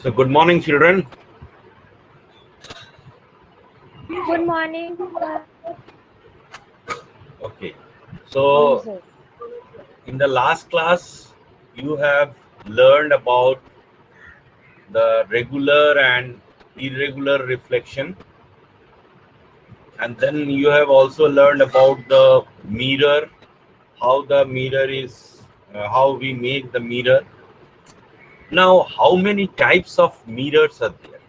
So good morning, children. Good morning, sir. Okay. Morning, So sir. in the last class, you have learned about the regular and irregular reflection, and then you have also learned about the mirror, how the mirror is, how we make the mirror. Now, how many types of mirrors are there?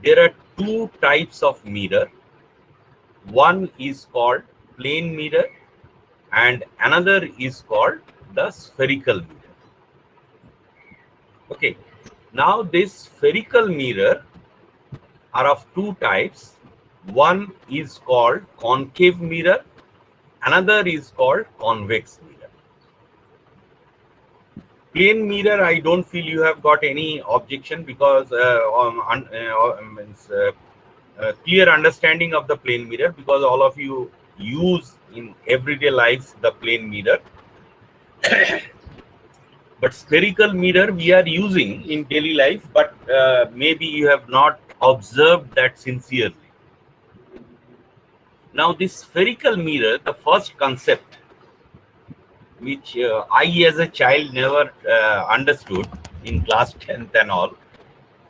There are two types of mirror. One is called plane mirror and another is called the spherical mirror. Okay, now this spherical mirror are of two types. One is called concave mirror, another is called convex mirror. Plane mirror, I don't feel you have got any objection because clear understanding of the plane mirror, because all of you use in everyday life the plane mirror. But spherical mirror we are using in daily life, but maybe you have not observed that sincerely. Now this spherical mirror, the first concept which I as a child never understood in class 10th and all,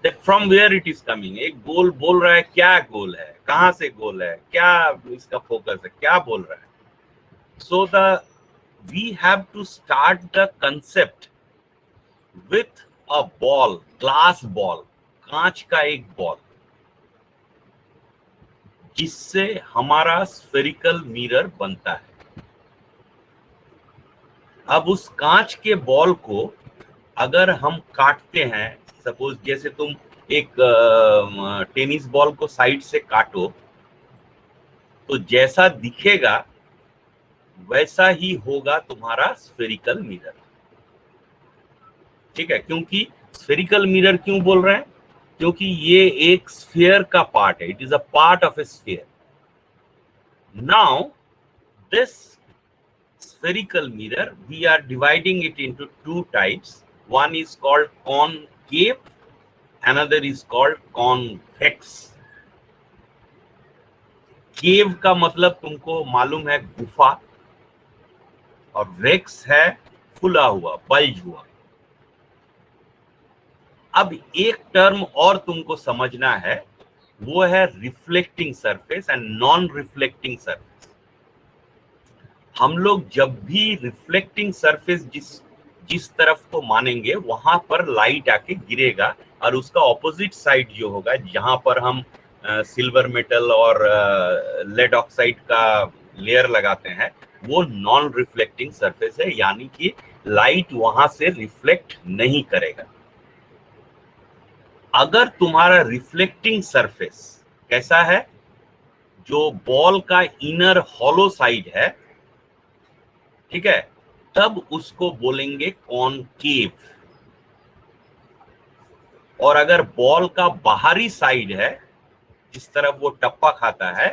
that from where it is coming. एक गोल बोल रहा है, क्या गोल है, कहाँ से गोल है, क्या इसका फोकस है, क्या बोल रहा है. So we have to start the concept with a ball, glass ball, कांच का एक बॉल, जिससे हमारा स्फेरिकल मिरर बनता है. अब उस कांच के बॉल को अगर हम काटते हैं, सपोज जैसे तुम एक टेनिस बॉल को साइड से काटो, तो जैसा दिखेगा वैसा ही होगा तुम्हारा स्फेरिकल मिरर. ठीक है, क्योंकि स्फेरिकल मिरर क्यों बोल रहे हैं? क्योंकि ये एक स्फीयर का पार्ट है. It is a part of A sphere. Now this spherical mirror, we are dividing it into two types. One is called concave, another is called convex. केव का मतलब तुमको मालूम है गुफा, और वेक्स है फुला हुआ, बल्ज हुआ. अब एक टर्म और तुमको समझना है, वो है reflecting surface and non reflecting surface. हम लोग जब भी रिफ्लेक्टिंग सरफेस जिस तरफ को मानेंगे वहां पर लाइट आके गिरेगा, और उसका ऑपोजिट साइड जो होगा, जहां पर हम सिल्वर मेटल और लेड ऑक्साइड का लेयर लगाते हैं, वो नॉन रिफ्लेक्टिंग सरफेस है, यानी कि लाइट वहां से रिफ्लेक्ट नहीं करेगा. अगर तुम्हारा रिफ्लेक्टिंग सरफेस कैसा है, जो बॉल का इनर हॉलो साइड है, ठीक है, तब उसको बोलेंगे कॉनकेव. और अगर बॉल का बाहरी साइड है, जिस तरफ वो टप्पा खाता है,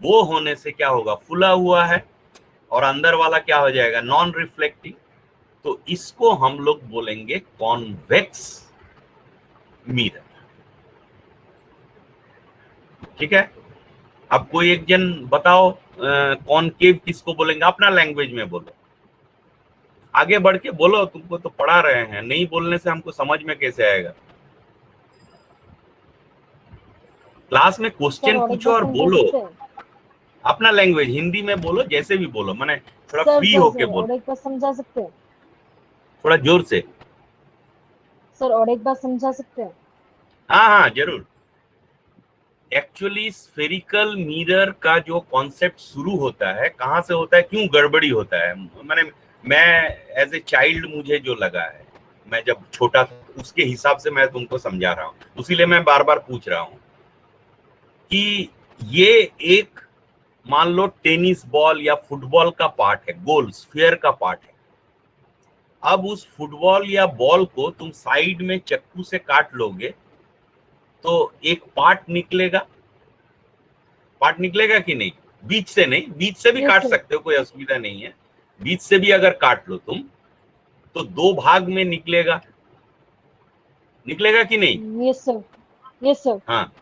वो होने से क्या होगा, फुला हुआ है, और अंदर वाला क्या हो जाएगा, नॉन रिफ्लेक्टिंग. तो इसको हम लोग बोलेंगे कॉन्वेक्स मिरर. ठीक है, अब कोई एक जन बताओ कॉनकेव किसको बोलेंगे, अपना लैंग्वेज में बोलो, आगे बढ़ के बोलो. तुमको तो पढ़ा रहे हैं, नहीं बोलने से हमको समझ में कैसे आएगा. क्लास में क्वेश्चन पूछो और बोलो, अपना लैंग्वेज हिंदी में बोलो, जैसे भी बोलो, माने थोड़ा फ्री होके बोलो. और एक बात समझा सकते हैं? थोड़ा जोर से सर, और एक बात समझा सकते हैं? हाँ जरूर. एक्चुअली स्फेरिकल मिरर का जो कॉन्सेप्ट शुरू होता है, कहाँ से होता है, क्यों गड़बड़ी होता है, माने मैं एज ए चाइल्ड मुझे जो लगा है, मैं जब छोटा था उसके हिसाब से मैं तुमको समझा रहा हूँ, इसीलिए मैं बार बार पूछ रहा हूँ कि ये एक मान लो टेनिस बॉल या फुटबॉल का पार्ट है, गोल स्फीयर का पार्ट है. अब उस फुटबॉल या बॉल को तुम साइड में चक्कू से काट लोगे तो एक पार्ट निकलेगा. पार्ट निकलेगा कि नहीं? बीच से नहीं, बीच से भी काट सकते हो, कोई असुविधा नहीं है. बीच से भी अगर काट लो तुम तो दो भाग में निकलेगा. निकलेगा कि नहीं? Yes sir, yes sir. हाँ,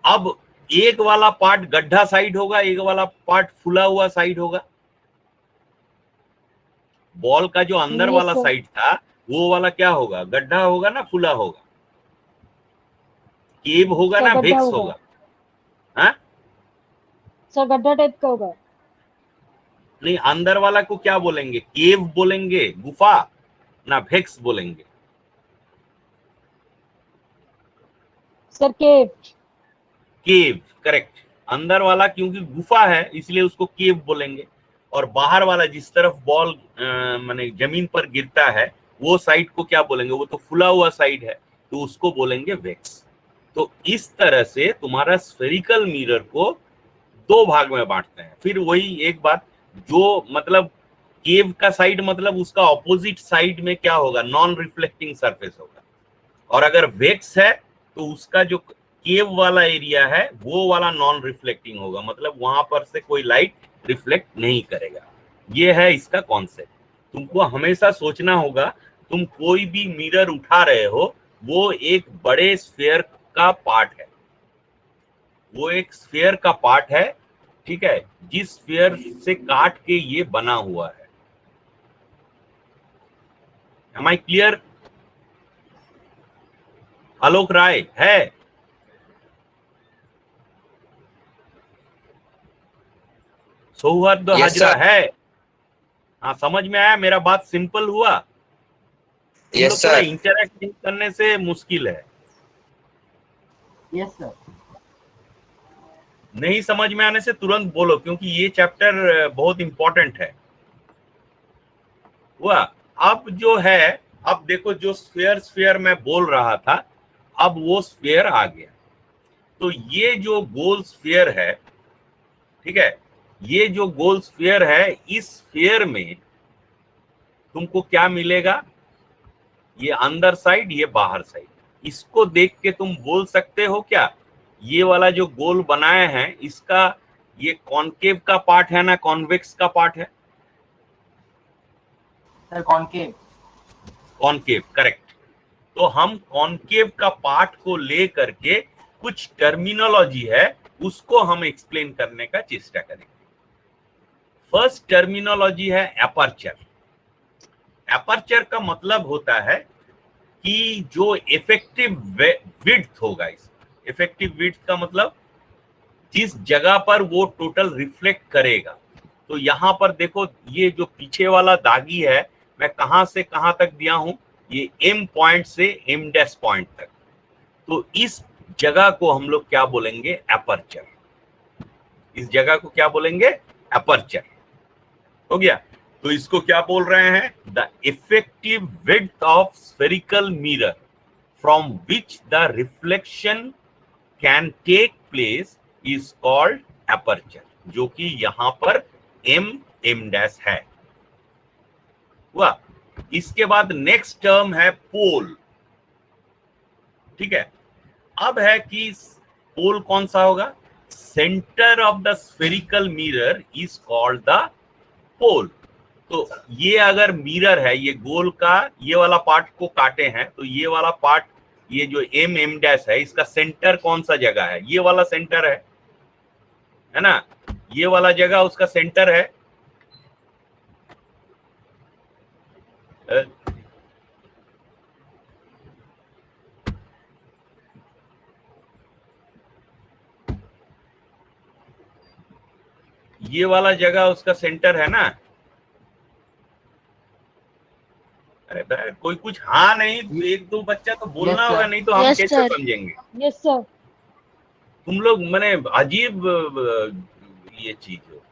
अब एक वाला पार्ट गड्ढा साइड होगा, एक वाला पार्ट फुला हुआ साइड होगा। बॉल का जो अंदर यस वाला सर, साइड था वो वाला क्या होगा? गड्ढा होगा ना फुला होगा? केव होगा सर ना गड्ढा वेक्स होगा, होगा? हाँ, सर गड्ढा टाइप का होगा। नहीं, अंदर वाला को क्या बोलेंगे? केव बोलेंगे, गुफा, ना वेक्स बोलेंगे? सर केव। केव, करेक्ट। अंदर वाला क्योंकि गुफा है इसलिए उसको केव बोलेंगे, और बाहर वाला जिस तरफ बॉल माने जमीन पर गिरता है वो साइड को क्या बोलेंगे? वो तो फुला हुआ साइड है, तो उसको बोलेंगे वेक्स। तो इस तरह से तुम्हारा स्फेरिकल मिरर को दो भाग में बांटते हैं। फिर वही एक बात, जो मतलब केव का साइड मतलब उसका ऑपोजिट साइड में क्या होगा? नॉन रिफ्लेक्टिंग सरफेस होगा। और अगर वेक्स है तो उसका जो केव वाला एरिया है वो वाला नॉन रिफ्लेक्टिंग होगा, मतलब वहां पर से कोई लाइट रिफ्लेक्ट नहीं करेगा। ये है इसका कॉन्सेप्ट। तुमको हमेशा सोचना होगा, तुम कोई भी मिरर उठा रहे हो वो एक बड़े स्फेयर का पार्ट है, वो एक स्फेयर का पार्ट है, ठीक है, जिस स्फेयर से काट के ये बना हुआ है। M I clear? Alok Rai है? सौहार्द यस हाजरा सर। है? हाँ, समझ में आया? मेरा बात सिंपल हुआ? तुम यस लोग थोड़ा सर। इंटरैक्ट करने से मुश्किल है। Yes sir. नहीं समझ में आने से तुरंत बोलो, क्योंकि ये चैप्टर बहुत इंपॉर्टेंट है। हुआ? अब जो है, अब देखो, जो स्फेयर स्फेयर मैं बोल रहा था, अब वो स्फेयर आ गया। तो ये जो गोल स्फेयर है, ठीक है, ये जो गोल स्फेयर है, इस स्फेयर में तुमको क्या मिलेगा? ये अंदर साइड, ये बाहर साइड। इसको देख के तुम बोल सकते हो क्या, ये वाला जो गोल बनाए हैं इसका ये कॉनकेव का पार्ट है ना कॉन्वेक्स का पार्ट है? Sir concave. Concave, correct. तो हम कॉनकेव का पार्ट को ले करके कुछ टर्मिनोलॉजी है उसको हम एक्सप्लेन करने का चेष्टा करेंगे। फर्स्ट टर्मिनोलॉजी है एपर्चर। एपर्चर का मतलब होता है कि जो इफेक्टिव विड्थ होगा, इस इफेक्टिव विड्थ का मतलब जिस जगह पर वो टोटल रिफ्लेक्ट करेगा। तो यहां पर देखो, ये जो पीछे वाला दागी है, मैं कहां से कहां तक दिया हूं? ये एम पॉइंट से एम डैश पॉइंट तक। तो इस जगह को हम लोग क्या बोलेंगे? एपर्चर। इस जगह को क्या बोलेंगे? एपर्चर। हो गया? तो इसको क्या बोल रहे हैं? The effective width of spherical mirror from which the reflection can take place is called aperture, जो कि यहां पर एम एम डैश है। हुआ? इसके बाद नेक्स्ट टर्म है पोल। ठीक है, अब है कि पोल कौन सा होगा? Centre of the spherical mirror is called the pole. तो ये अगर मिरर है, ये गोल का ये वाला पार्ट को काटे हैं, तो ये वाला पार्ट, ये जो एम एम डैश है, इसका सेंटर कौन सा जगह है? ये वाला सेंटर है ना? ये वाला जगह उसका सेंटर है। ये वाला जगह उसका सेंटर है ना? अरे भाई, कोई कुछ हाँ नहीं, एक दो बच्चा तो बोलना होगा, नहीं तो हम Yes, कैसे sir. समझेंगे? Yes sir. तुम लोग मैंने अजीब ये चीज हो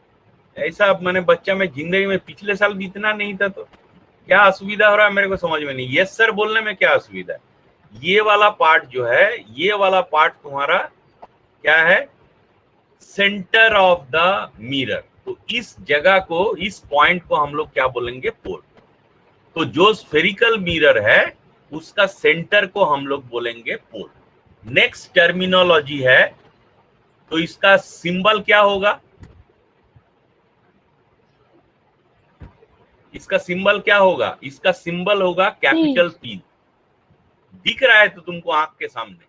ऐसा। मैंने बच्चा में जिंदगी में पिछले साल भी इतना नहीं था, तो क्या असुविधा हो रहा है मेरे को समझ में नहीं। यस सर बोलने में क्या असुविधा है? ये वाला पार्ट जो है, ये वाला पार्ट तुम्हारा क्या है? Centre of the mirror. तो इस जगह को, इस पॉइंट को हम लोग क्या बोलेंगे? पोल। तो जो स्फेरिकल मिरर है उसका सेंटर को हम लोग बोलेंगे पोल। नेक्स्ट टर्मिनोलॉजी है, तो इसका सिंबल क्या होगा? इसका सिंबल क्या होगा? इसका सिंबल होगा कैपिटल पी। दिख रहा है तो तुमको आंख के सामने,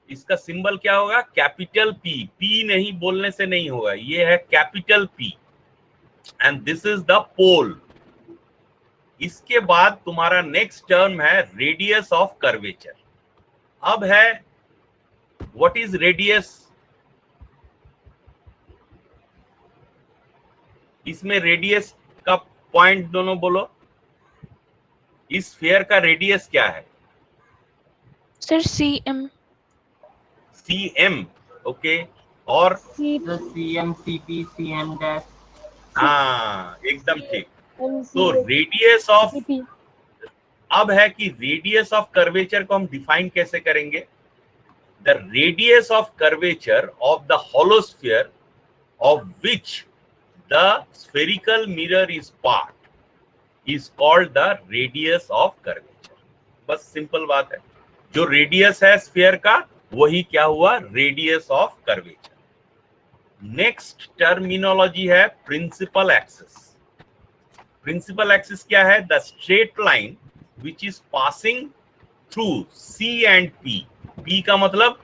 इसका सिंबल क्या होगा? Capital P. पी नहीं बोलने से नहीं होगा, ये है capital P and this is the pole. इसके बाद तुम्हारा नेक्स्ट टर्म है रेडियस ऑफ कर्वेचर। अब है व्हाट इज रेडियस? इसमें रेडियस का पॉइंट दोनों बोलो। इस स्फीयर का रेडियस क्या है? Sir cm। cm, okay. और The CM, CP, CM dash. हाँ, एकदम ठीक। तो MCA, रेडियस ऑफ, CP, अब है कि रेडियस ऑफ कर्वेचर को हम डिफाइन कैसे करेंगे? The radius of curvature of the hollow sphere of which the spherical mirror is part is called the radius of curvature। बस सिंपल बात है, जो रेडियस है स्फीयर का वही क्या हुआ? Radius of curvature. Next terminology है प्रिंसिपल एक्सिस। प्रिंसिपल एक्सिस क्या है? The straight line which is passing through C and P। P का मतलब,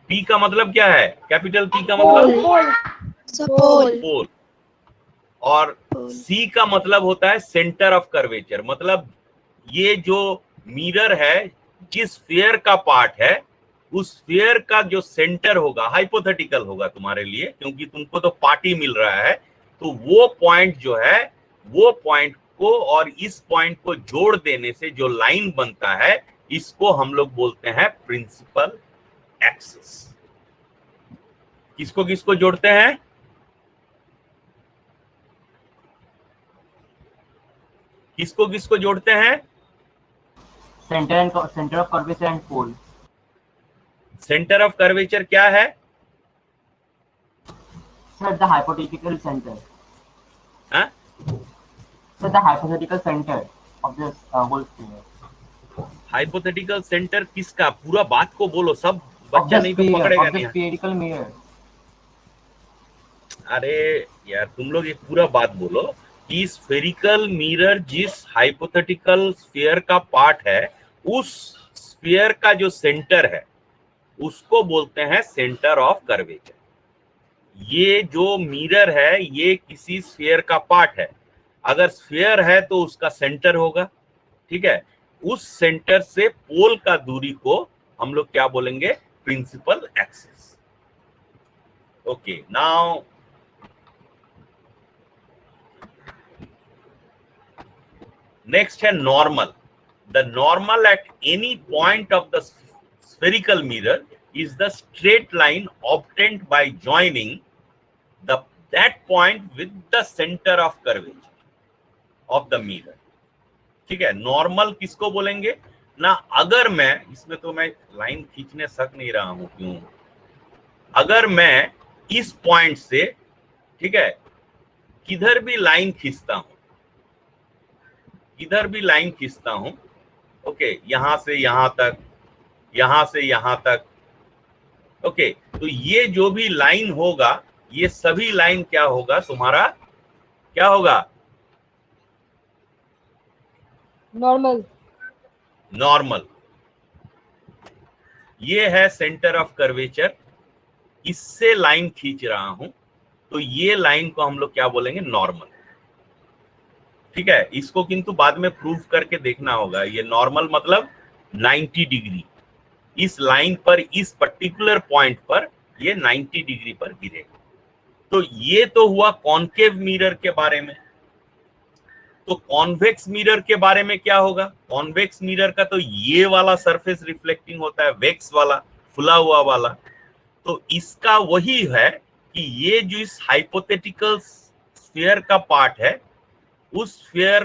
P का मतलब क्या है? कैपिटल P का मतलब पोल। पोल। और C का मतलब होता है सेंटर ऑफ कर्वेचर। मतलब ये जो मिरर है, जिस स्फीयर का पार्ट है, उस स्फीयर का जो सेंटर होगा, हाइपोथेटिकल होगा तुम्हारे लिए क्योंकि तुमको तो पार्ट ही मिल रहा है, तो वो पॉइंट जो है, वो पॉइंट को और इस पॉइंट को जोड़ देने से जो लाइन बनता है, इसको हम लोग बोलते हैं प्रिंसिपल एक्सिस। किसको किसको जोड़ते हैं? किसको किसको जोड़ते हैं? Center of curvature and pole. Centre of curvature क्या है? Sir, the hypothetical center. हाँ? Sir, the hypothetical center of this whole sphere. Hypothetical centre किसका? पूरा बात को बोलो, सब Of बच्चा the नहीं तो sphere, पकड़ेगा of the नहीं। spherical mirror. अरे यार, तुम लोग एक पूरा बात बोलो कि स्फेरिकल मिरर जिस हाइपोथेटिकल स्फीयर का पार्ट है, उस स्फीयर का जो सेंटर है उसको बोलते हैं सेंटर ऑफ कर्वेचर। ये जो मिरर है ये किसी स्फीयर का पार्ट है। अगर स्फीयर है तो उसका सेंटर होगा, ठीक है। उस सेंटर से पोल का दूरी को हम लोग क्या बोलेंगे? Principal axis. Okay, now next है normal. The normal at any point of the spherical mirror is the straight line obtained by joining that point with the center of curvature of the mirror। ठीक है, normal किसको बोलेंगे ना? अगर मैं इसमें, तो मैं लाइन खींचने सक नहीं रहा हूं, क्यों? अगर मैं इस पॉइंट से, ठीक है, किधर भी लाइन खींचता हूं, किधर भी लाइन खींचता हूं, ओके, यहां से यहां तक, यहां से यहां तक, ओके, तो ये जो भी लाइन होगा, ये सभी लाइन क्या होगा तुम्हारा? क्या होगा? नॉर्मल। नॉर्मल। ये है सेंटर ऑफ कर्वेचर, इससे लाइन खींच रहा हूं, तो ये लाइन को हम लोग क्या बोलेंगे? नॉर्मल। ठीक है, इसको किंतु बाद में प्रूव करके देखना होगा। ये नॉर्मल मतलब 90 डिग्री, इस लाइन पर, इस पर्टिकुलर पॉइंट पर ये 90 डिग्री पर गिरेगा। तो ये तो हुआ कॉन्केव मिरर के बारे में। तो कॉन्वेक्स मिरर के बारे में क्या होगा? कॉन्वेक्स मिरर का तो ये वाला सरफेस रिफ्लेक्टिंग होता है, वेक्स वाला, फुला हुआ वाला। तो इसका वही है कि ये जो इस हाइपोथेटिकल स्फीयर का पार्ट है, उस स्फीयर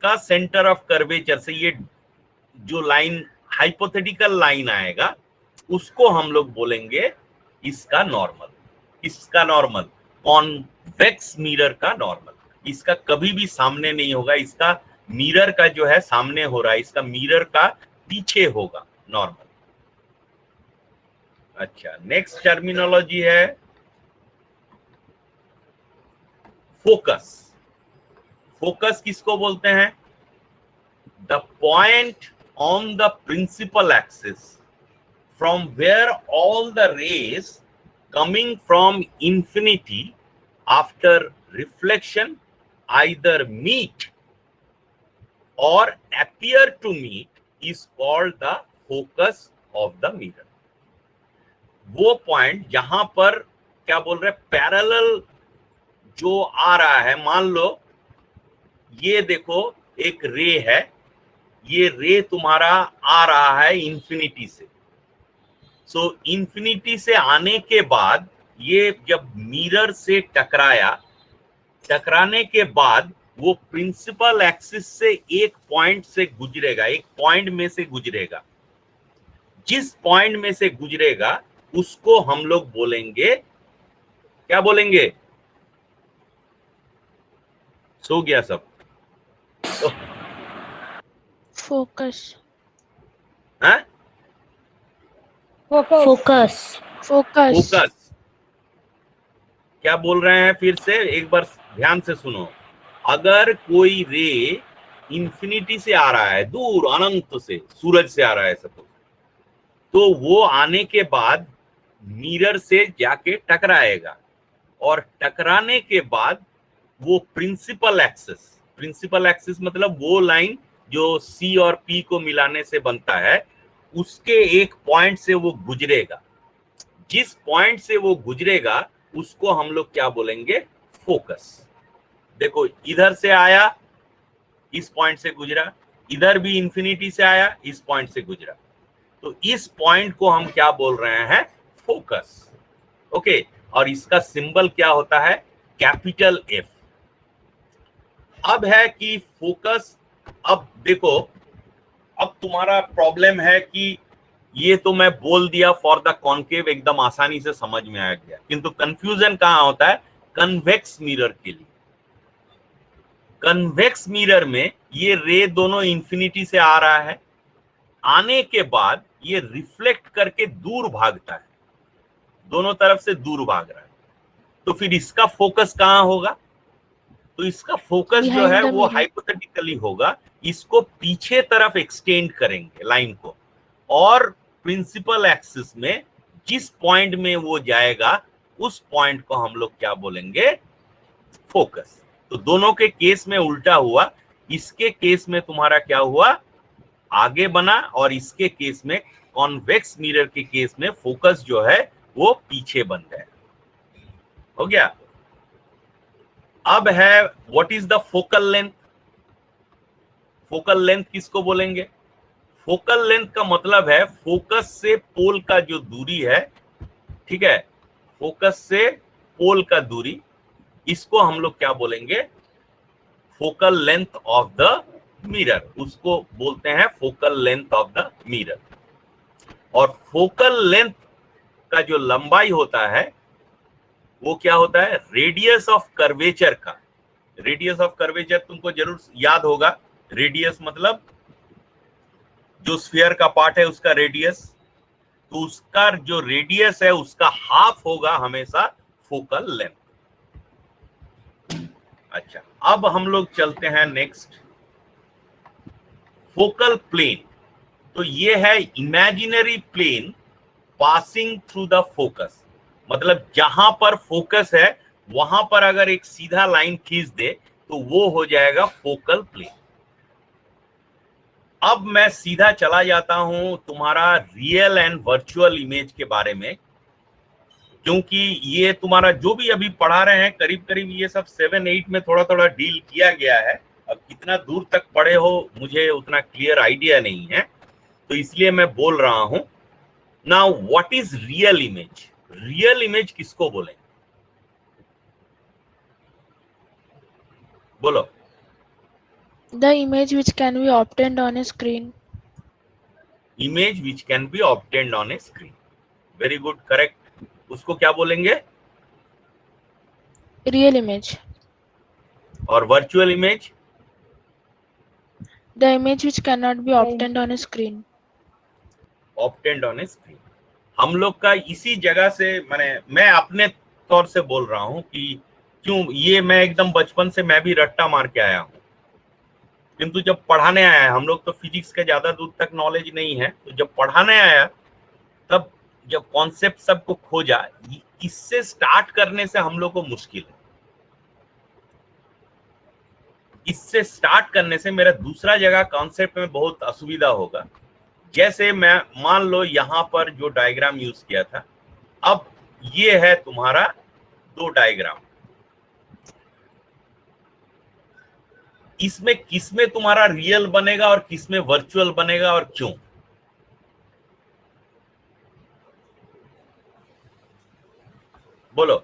का सेंटर ऑफ कर्वेचर से ये जो लाइन, हाइपोथेटिकल लाइन आएगा, उसको हम लोग बोलेंगे इसका नॉर्मल। इसका नॉर्मल कॉन्वेक्स मिरर का नॉर्मल। इसका कभी भी सामने नहीं होगा, इसका मिरर का जो है सामने हो रहा है, इसका मिरर का पीछे होगा नॉर्मल। अच्छा, नेक्स्ट टर्मिनोलॉजी है फोकस। फोकस किसको बोलते हैं? the point on the principal axis from where all the rays coming from infinity after reflection either meet or appear to meet is called the focus of the mirror. वो point जहां पर क्या बोल रहे, parallel जो आ रहा है, मान लो ये देखो एक रे है, ये रे तुम्हारा आ रहा है इंफिनिटी से। सो इंफिनिटी से आने के बाद ये जब मिरर से टकराया, टकराने के बाद वो प्रिंसिपल एक्सिस से एक पॉइंट से गुजरेगा, एक पॉइंट में से गुजरेगा। जिस पॉइंट में से गुजरेगा उसको हम लोग बोलेंगे, क्या बोलेंगे? सो गया सब तो फोकस। हाँ? Focus focus. फोकस क्या बोल रहे हैं? फिर से एक बार ध्यान से सुनो। अगर कोई रे इंफिनिटी से आ रहा है, दूर अनंत से, सूरज से आ रहा है सपोज, तो वो आने के बाद मिरर से जाके टकराएगा और टकराने के बाद वो प्रिंसिपल एक्सिस मतलब वो लाइन जो सी और पी को मिलाने से बनता है, उसके एक पॉइंट से वो गुजरेगा। जिस पॉइंट से वो गुजरेगा उसको हम लोग क्या बोलेंगे? फोकस। देखो इधर से आया, इस पॉइंट से गुजरा, इधर भी इंफिनिटी से आया, इस पॉइंट से गुजरा, तो इस पॉइंट को हम क्या बोल रहे हैं? फोकस। ओके, और इसका सिंबल क्या होता है? Capital F. अब है कि फोकस, अब देखो, अब तुम्हारा प्रॉब्लम है कि ये तो मैं बोल दिया फॉर द कॉन्केव, एकदम आसानी से समझ में आ गया, किंतु कंफ्यूजन कहां होता है? कन्वेक्स मिरर के लिए। कन्वेक्स मिरर में ये रे दोनों इंफिनिटी से आ रहा है, आने के बाद ये रिफ्लेक्ट करके दूर भागता है, दोनों तरफ से दूर भाग रहा है, तो फिर इसका फोकस कहां होगा? तो इसका फोकस जो है वो हाइपोथेटिकली होगा, इसको पीछे तरफ एक्सटेंड करेंगे लाइन को, और प्रिंसिपल एक्सिस में जिस पॉइंट में वो जाएगा उस पॉइंट को हम लोग क्या बोलेंगे? फोकस। तो दोनों के केस में उल्टा हुआ, इसके केस में तुम्हारा क्या हुआ? आगे बना, और इसके केस में, कॉन्वेक्स मिरर के केस में, फोकस जो है वो पीछे बन गया। हो गया? अब है what is the focal length. Focal length किसको बोलेंगे? फोकल लेंथ का मतलब है फोकस से पोल का जो दूरी है, ठीक है, फोकस से पोल का दूरी, इसको हम लोग क्या बोलेंगे? Focal length of the mirror, उसको बोलते हैं focal length of the mirror. और फोकल लेंथ का जो लंबाई होता है वो क्या होता है? रेडियस ऑफ कर्वेचर का। रेडियस ऑफ कर्वेचर तुमको जरूर याद होगा, रेडियस मतलब जो स्फीयर का पार्ट है उसका रेडियस, तो उसका जो रेडियस है उसका हाफ होगा हमेशा फोकल लेंथ। अच्छा, अब हम लोग चलते हैं नेक्स्ट, फोकल प्लेन। तो ये है imaginary plane passing through the focus, मतलब जहां पर फोकस है वहां पर अगर एक सीधा लाइन खींच दे तो वो हो जाएगा फोकल प्लेन। अब मैं सीधा चला जाता हूं तुम्हारा रियल एंड वर्चुअल इमेज के बारे में, क्योंकि ये तुम्हारा जो भी अभी पढ़ा रहे हैं करीब करीब ये सब 7-8 में थोड़ा थोड़ा डील किया गया है। अब कितना दूर तक पढ़े हो मुझे उतना क्लियर आइडिया नहीं है, तो इसलिए मैं बोल रहा हूं। Now what is real image? Real image किसको बोलेंगे? बोलो। The image which can be obtained on a screen. Image which can be obtained on A screen. Very good, correct. उसको क्या बोलेंगे? Real image. और virtual image? The image which cannot be obtained on a screen. Obtained on A screen. हम लोग का इसी जगह से मैं अपने तौर से बोल रहा हूं कि क्यों ये मैं एकदम बचपन से मैं भी रट्टा मार के आया हूं। किंतु जब पढ़ाने आया, हम लोग तो फिजिक्स के ज्यादा दूर तक नॉलेज नहीं है, तो जब पढ़ाने आया तब जब कॉन्सेप्ट सबको खोजा, इससे स्टार्ट करने से हम लोग को मुश्किल है। इससे स्टार्ट करने से मेरा दूसरा जगह कॉन्सेप्ट में बहुत असुविधा होगा। जैसे मैं मान लो यहां पर जो डायग्राम यूज किया था, अब ये है तुम्हारा 2 डायग्राम, इसमें किसमें तुम्हारा रियल बनेगा और किसमें वर्चुअल बनेगा और क्यों? बोलो।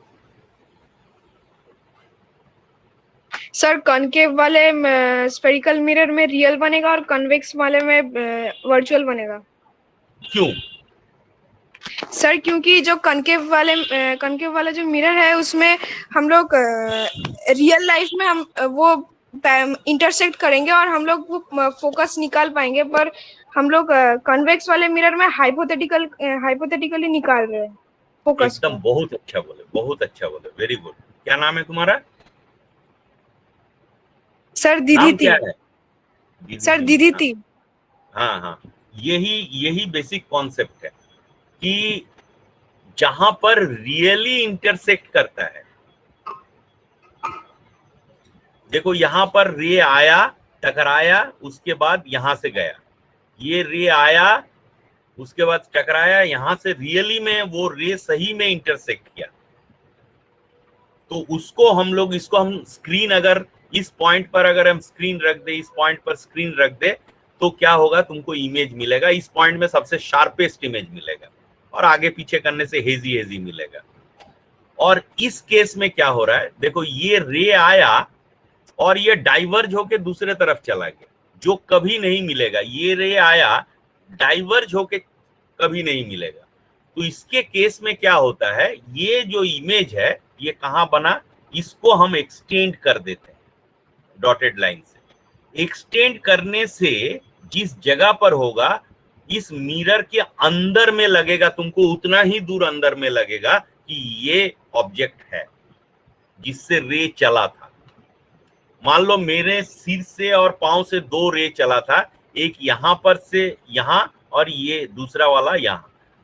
सर कॉनकेव वाले स्फेरिकल मिरर में रियल बनेगा और कन्वेक्स वाले में वर्चुअल बनेगा। क्यों? सर क्योंकि जो कॉनकेव वाला जो मिरर है उसमें हम लोग रियल लाइफ में हम वो इंटरसेक्ट करेंगे और हम लोग वो फोकस निकाल पाएंगे, पर हम लोग कन्वेक्स वाले मिरर में हाइपोथेटिकली निकाल रहे हैं फोकस एकदम बहुत अच्छा बोले, बहुत अच्छा बोले, वेरी गुड। क्या नाम है तुम्हारा? सर दीदी नाम थी क्या है? सर दीदी थी। हाँ हाँ, यही बेसिक कॉन्सेप्ट है कि जहां पर रियली इंटरसेक्ट करता है, देखो यहां पर रे आया, टकराया, उसके बाद यहां से गया, ये रे आया, उसके बाद टकराया, यहां से रियली में वो रे सही में इंटरसेक्ट किया, तो उसको हम लोग, इसको हम स्क्रीन, अगर इस पॉइंट पर अगर हम स्क्रीन रख दे, इस पॉइंट पर स्क्रीन रख दे, तो क्या होगा, तुमको इमेज मिलेगा, इस पॉइंट में सबसे शार्पेस्ट इमेज मिलेगा और आगे पीछे करने से हेजी हेजी मिलेगा। और इस केस में क्या हो रहा है, देखो ये रे आया और ये डाइवर्ज होके दूसरे तरफ चला गया, जो कभी नहीं मिलेगा। ये रे आया, डाइवर्ज होके कभी नहीं मिलेगा। तो इसके केस में क्या होता है, ये जो इमेज है ये कहां बना, इसको हम एक्सटेंड कर देते हैं डॉटेड लाइन से। एक्सटेंड करने से जिस जगह पर होगा, इस मिरर के अंदर में लगेगा, तुमको उतना ही दूर अंदर में लगेगा कि ये ऑब्जेक्ट है जिससे रे चला था। मान लो मेरे सिर से और पांव से 2 रे चला था, एक यहां पर से यहां और ये दूसरा वाला यहां,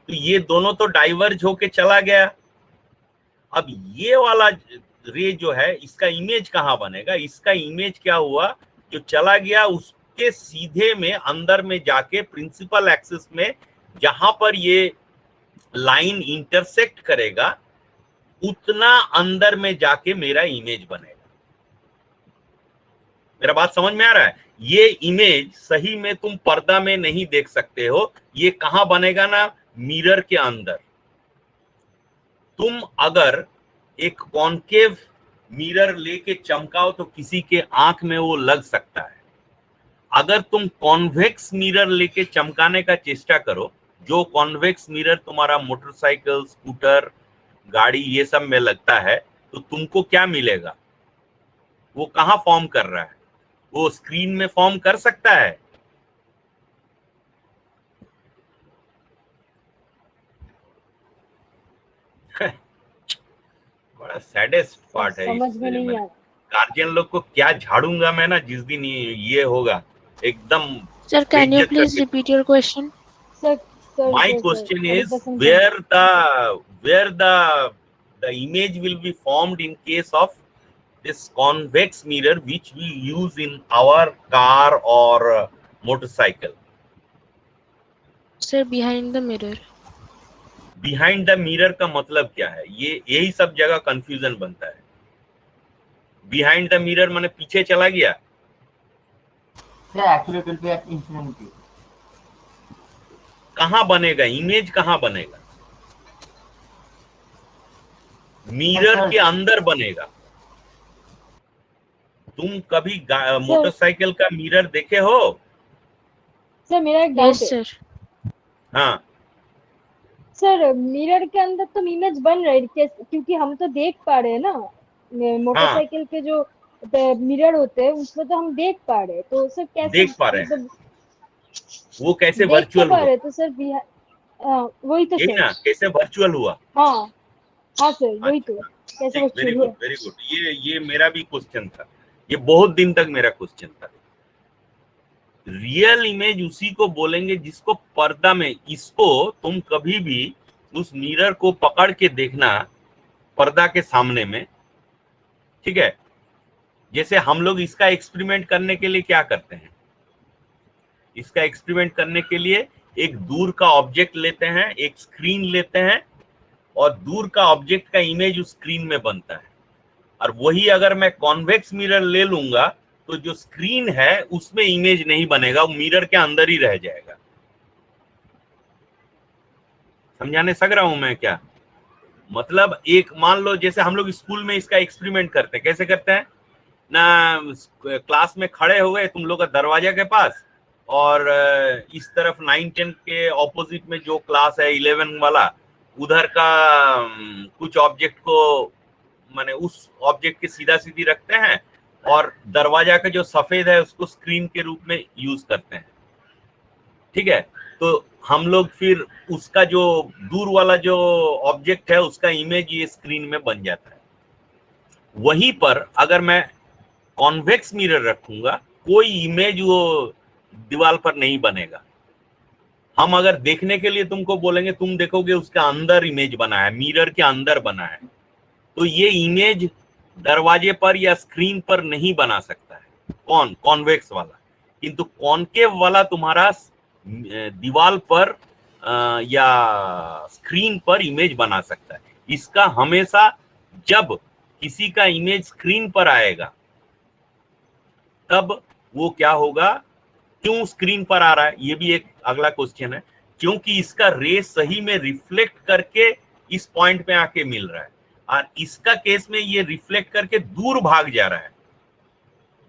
तो ये दोनों तो डाइवर्ज होके चला गया। अब ये वाला रे जो है, इसका इमेज कहां बनेगा, इसका इमेज क्या हुआ, जो चला गया उसके सीधे में अंदर में जाके प्रिंसिपल एक्सिस में, जहां पर ये लाइन इंटरसेक्ट करेगा, उतना अंदर में जाके मेरा इमेज बनेगा। मेरा बात समझ में आ रहा है? ये इमेज सही में तुम पर्दा में नहीं देख सकते हो, ये कहां बनेगा ना, मिरर के अंदर। तुम अगर एक कॉन्केव मिरर लेके चमकाओ तो किसी के आंख में वो लग सकता है। अगर तुम कॉन्वेक्स मिरर लेके चमकाने का चेष्टा करो, जो कॉन्वेक्स मिरर तुम्हारा मोटरसाइकिल, स्कूटर, गाड़ी ये सब में लगता है, तो तुमको क्या मिलेगा, वो कहां फॉर्म कर रहा है, वो स्क्रीन में फॉर्म कर सकता है? बड़ा सैडेस्ट पार्ट है। समझ में नहीं आया। गार्जियन लोग को क्या झाड़ूंगा मैं ना, जिस दिन ये होगा एकदम। Sir, can you बेइज्जत please करके। repeat your question? Sir, My sir, question sorry, is person where the image will be formed in case of this convex mirror which we use in our car or motorcycle. Sir, behind the mirror. Behind the mirror का मतलब क्या है, ये यही सब जगह confusion बनता है। बिहाइंड द मिरर माने पीछे चला गया। Sir, actually it will be at infinity. कहां बनेगा इमेज, कहां बनेगा? मिरर के अंदर बनेगा। तुम कभी मोटरसाइकिल का मिरर देखे हो? सर मेरा एक डाउट Yes, है। sir. हाँ, सर मिरर के अंदर तो इमेज बन रही है, क्योंकि हम तो देख पा रहे हैं ना, मोटरसाइकिल के जो मिरर होते हैं उसमें तो हम देख पा रहे हैं, तो सर कैसे देख पा रहे हैं। मतलब वो कैसे देख वर्चुअल तो पा हुआ? रहे तो सर वही तो यही ना, सर। कैसे वर्चुअल हुआ? हाँ हाँ सर वही तो, कैसे वो वेरी शुरू गुड, है। Very good. ये मेरा भी क्वेश्चन था, ये बहुत दिन तक मेरा क्वेश्चन था। रियल इमेज उसी को बोलेंगे जिसको पर्दा में, इसको तुम कभी भी उस मिरर को पकड़ के देखना पर्दा के सामने में, ठीक है। जैसे हम लोग इसका एक्सपेरिमेंट करने के लिए क्या करते हैं, इसका एक्सपेरिमेंट करने के लिए एक दूर का ऑब्जेक्ट लेते हैं, एक स्क्रीन लेते हैं, और दूर का ऑब्जेक्ट का इमेज उस स्क्रीन में बनता है। और वही अगर मैं कॉन्वेक्स मिरर ले लूंगा तो जो स्क्रीन है उसमें इमेज नहीं बनेगा, वो मिरर के अंदर ही रह जाएगा। समझाने सक रहा हूं मैं क्या? मतलब एक मान लो जैसे हम लोग स्कूल में इसका एक्सपेरिमेंट करते हैं, कैसे करते हैं ना, क्लास में खड़े हो गए तुम लोग का दरवाजा के पास, और इस तरफ 9-10 के ऑपोजिट में जो क्लास है 11 वाला, उधर का कुछ ऑब्जेक्ट को माने उस ऑब्जेक्ट के सीधा सीधी रखते हैं, और दरवाजा का जो सफेद है उसको स्क्रीन के रूप में यूज करते हैं, ठीक है। तो हम लोग फिर उसका जो दूर वाला जो ऑब्जेक्ट है उसका इमेज ये स्क्रीन में बन जाता है। वहीं पर अगर मैं कॉन्वेक्स मिरर रखूंगा, कोई इमेज वो दीवार पर नहीं बनेगा। हम अगर देखने के लिए तुमको बोलेंगे, तुम देखोगे उसका अंदर इमेज बना है, मिरर के अंदर बना है, तो ये इमेज दरवाजे पर या स्क्रीन पर नहीं बना सकता है कॉन्वेक्स वाला। किंतु कॉनकेव वाला तुम्हारा दीवार पर या स्क्रीन पर इमेज बना सकता है। इसका हमेशा जब किसी का इमेज स्क्रीन पर आएगा तब वो क्या होगा, क्यों स्क्रीन पर आ रहा है, ये भी एक अगला क्वेश्चन है। क्योंकि इसका रे सही में रिफ्लेक्ट करके इस पॉइंट पे आके मिल रहा है, और इसका केस में ये रिफ्लेक्ट करके दूर भाग जा रहा है।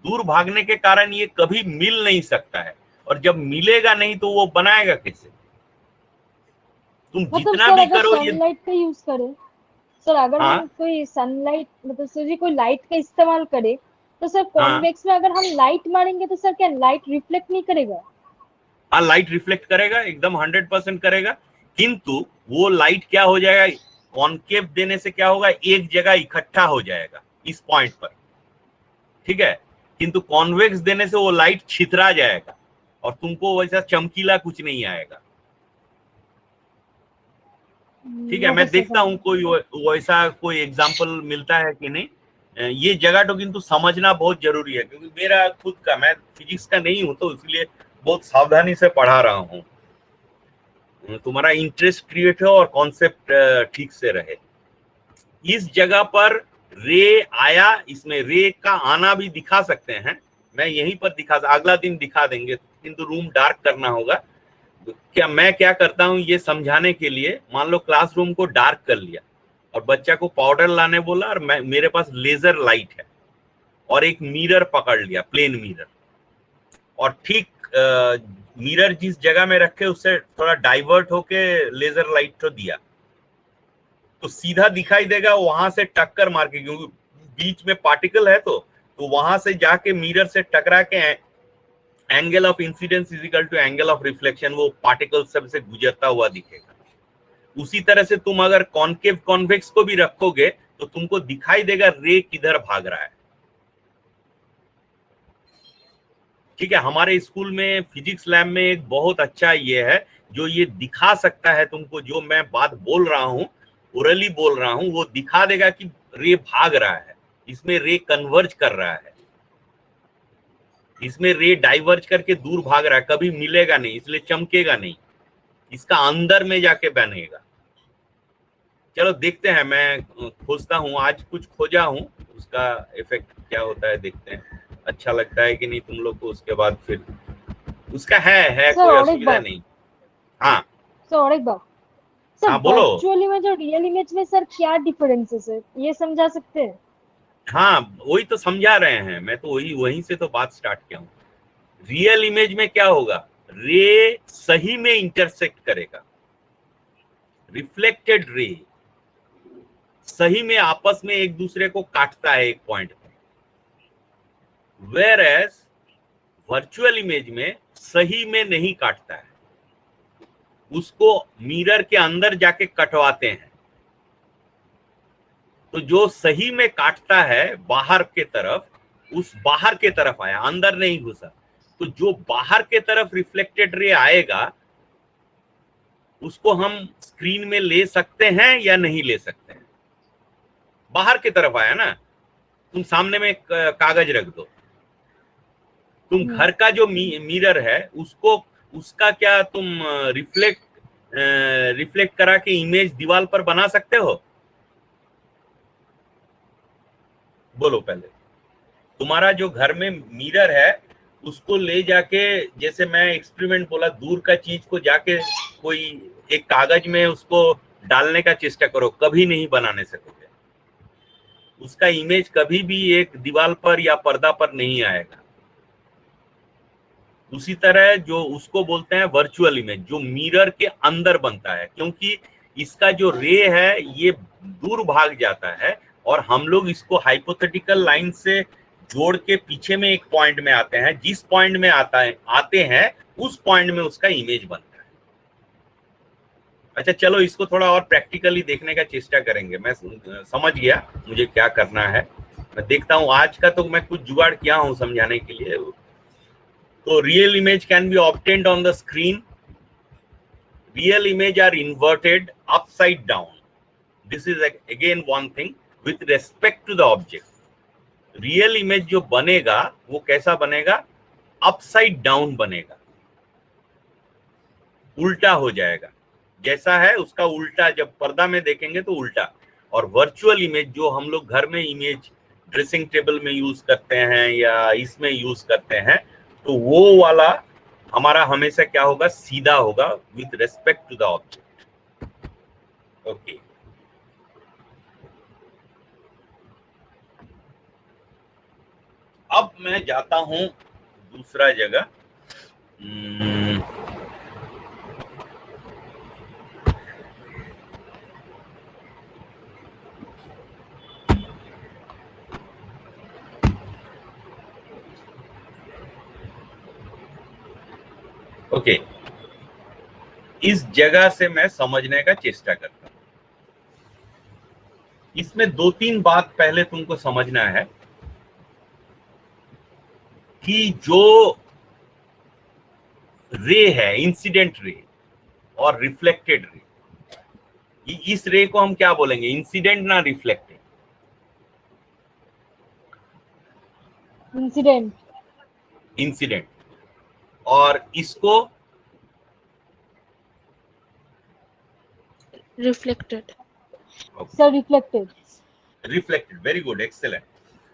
दूर भागने के कारण ये कभी मिल नहीं सकता है, और जब मिलेगा नहीं तो वो बनाएगा कैसे? तुम जितना भी करो ये सनलाइट का यूज करें सर, अगर हम कोई सनलाइट मतलब सर जी कोई लाइट का इस्तेमाल करे तो सर कॉन्वेक्स में अगर हम लाइट मारेंगे तो सर क्या लाइट रिफ्लेक्ट नहीं करेगा? हाँ, लाइट रिफ्लेक्ट करेगा, एकदम 100% करेगा। किंतु वो लाइट क्या हो जाएगा, कॉनकेव देने से क्या होगा, एक जगह इकट्ठा हो जाएगा इस पॉइंट पर, ठीक है। किंतु कॉन्वेक्स देने से वो लाइट छितरा जाएगा और तुमको वैसा चमकीला कुछ नहीं आएगा, ठीक है। मैं देखता हूँ कोई वैसा कोई एग्जाम्पल मिलता है कि नहीं। ये जगह तो किंतु समझना बहुत जरूरी है, क्योंकि मेरा खुद का, मैं फिजिक्स का नहीं हूं तो इसलिए बहुत सावधानी से पढ़ा रहा हूँ। तुम्हारा इंटरेस्ट क्रिएट हो और कॉन्सेप्ट ठीक से रहे। इस जगह पर रे आया, इसमें रे का आना भी दिखा सकते हैं, मैं यहीं पर दिखा, अगला दिन दिखा देंगे, किंतु रूम डार्क करना होगा। क्या मैं क्या करता हूँ ये समझाने के लिए, मान लो क्लासरूम को डार्क कर लिया और बच्चा को पाउडर लाने बोला, और मेरे पास लेजर लाइट है और एक मिरर पकड़ लिया, प्लेन मिरर, और ठीक मिरर जिस जगह में रखे उससे थोड़ा डाइवर्ट होके लेजर लाइट तो दिया, तो सीधा दिखाई देगा वहां से टक्कर मार के, क्योंकि बीच में पार्टिकल है तो वहां से जाके मिरर से टकरा के angle of incidence is equal to angle of reflection, वो पार्टिकल सब से गुजरता हुआ दिखेगा। उसी तरह से तुम अगर कॉनकेव कॉन्वेक्स को भी रखोगे तो तुमको दिखाई देगा रे किधर भाग रहा है, ठीक है। हमारे स्कूल में फिजिक्स लैब में एक बहुत अच्छा ये है जो ये दिखा सकता है तुमको, जो मैं बात बोल रहा हूँ, ओरली बोल रहा हूँ, वो दिखा देगा कि रे भाग रहा है, इसमें रे कन्वर्ज कर रहा है, इसमें रे डाइवर्ज करके दूर भाग रहा है, कभी मिलेगा नहीं, इसलिए चमकेगा नहीं, इसका अंदर में जाके बनेगा। चलो देखते हैं, मैं खोजता हूँ, आज कुछ खोजा हूँ, उसका इफेक्ट क्या होता है देखते हैं, अच्छा लगता है कि नहीं तुम लोग को, उसके बाद फिर उसका है कोई असुविधा नहीं। हाँ सर, और एक बात सर, हाँ बोलो। वर्चुअल इमेज और रियल इमेज में सर क्या डिफरेंस है सर, ये समझा सकते हैं? हाँ, वही तो समझा रहे हैं, मैं तो वहीं से तो बात स्टार्ट किया हूँ। रियल इमेज में क्या होगा, रे सही में इंटरसेक्ट करेगा, रिफ्लेक्टेड रे सही में आपस में एक दूसरे को काटता है एक पॉइंट पर, वेयर एज वर्चुअल इमेज में सही में नहीं काटता है, उसको मिरर के अंदर जाके कटवाते हैं। तो जो सही में काटता है बाहर के तरफ, उस बाहर के तरफ आया, अंदर नहीं घुसा, तो जो बाहर के तरफ रिफ्लेक्टेड रे आएगा उसको हम स्क्रीन में ले सकते हैं या नहीं ले सकते हैं? बाहर की तरफ आया ना, तुम सामने में कागज रख दो, तुम घर का जो मिरर है उसको, उसका क्या तुम रिफ्लेक्ट करा के इमेज दीवार पर बना सकते हो? बोलो पहले। तुम्हारा जो घर में मिरर है उसको ले जाके, जैसे मैं एक्सपेरिमेंट बोला, दूर का चीज को जाके कोई एक कागज में उसको डालने का चेष्टा करो, कभी नहीं बनाने सकोगे। उसका इमेज कभी भी एक दीवार पर या पर्दा पर नहीं आएगा। उसी तरह जो उसको बोलते हैं वर्चुअल इमेज, जो मिरर के अंदर बनता है, क्योंकि इसका जो रे है ये दूर भाग जाता है और हम लोग इसको हाइपोथेटिकल लाइन से जोड़ के पीछे में एक पॉइंट में आते हैं, जिस पॉइंट में आते हैं उस पॉइंट में उसका इमेज बनता है। अच्छा चलो इसको थोड़ा और प्रैक्टिकली देखने का चेष्टा करेंगे। मैं समझ गया मुझे क्या करना है, मैं देखता हूं। आज का तो मैं कुछ जुगाड़ किया हूं समझाने के लिए। तो real image can be obtained on the screen. Real image are inverted upside down. This is again one thing with respect to the object. Real image जो बनेगा वो कैसा बनेगा? अपसाइड डाउन बनेगा, उल्टा हो जाएगा। जैसा है उसका उल्टा, जब पर्दा में देखेंगे तो उल्टा। और वर्चुअल इमेज जो हम लोग घर में इमेज ड्रेसिंग टेबल में यूज करते हैं या इसमें यूज करते हैं, तो वो वाला हमारा हमेशा क्या होगा? सीधा होगा with respect to the object. Okay, अब मैं जाता हूं दूसरा जगह। ओके, इस जगह से मैं समझने का चेष्टा करता हूं। इसमें दो तीन बात पहले तुमको समझना है कि जो रे है, इंसिडेंट रे और रिफ्लेक्टेड रे, इस रे को हम क्या बोलेंगे? इंसिडेंट ना रिफ्लेक्टेड? इंसिडेंट। इंसिडेंट। और इसको reflected. Sir reflected. Reflected, very good, excellent.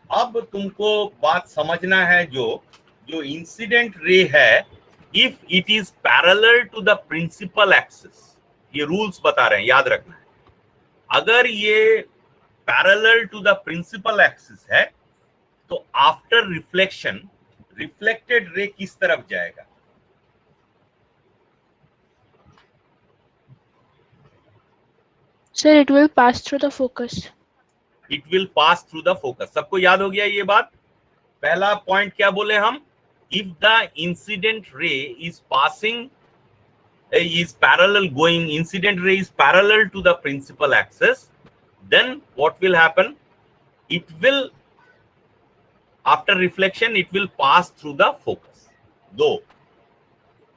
अब तुमको बात समझना है, जो इंसिडेंट रे है, if it is parallel to the principal axis, ये रूल्स बता रहे हैं, याद रखना है। अगर ये parallel to the principal axis है तो आफ्टर रिफ्लेक्शन रिफ्लेक्टेड रे किस तरफ जाएगा? Sir, it will pass through the focus. It will pass through the focus. सबको याद हो गया ये बात? पहला पॉइंट क्या बोले हम? If the incident ray is passing, is parallel going, incident ray is parallel to the principal axis, then what will happen? It will, after reflection, it will pass through the focus. Though,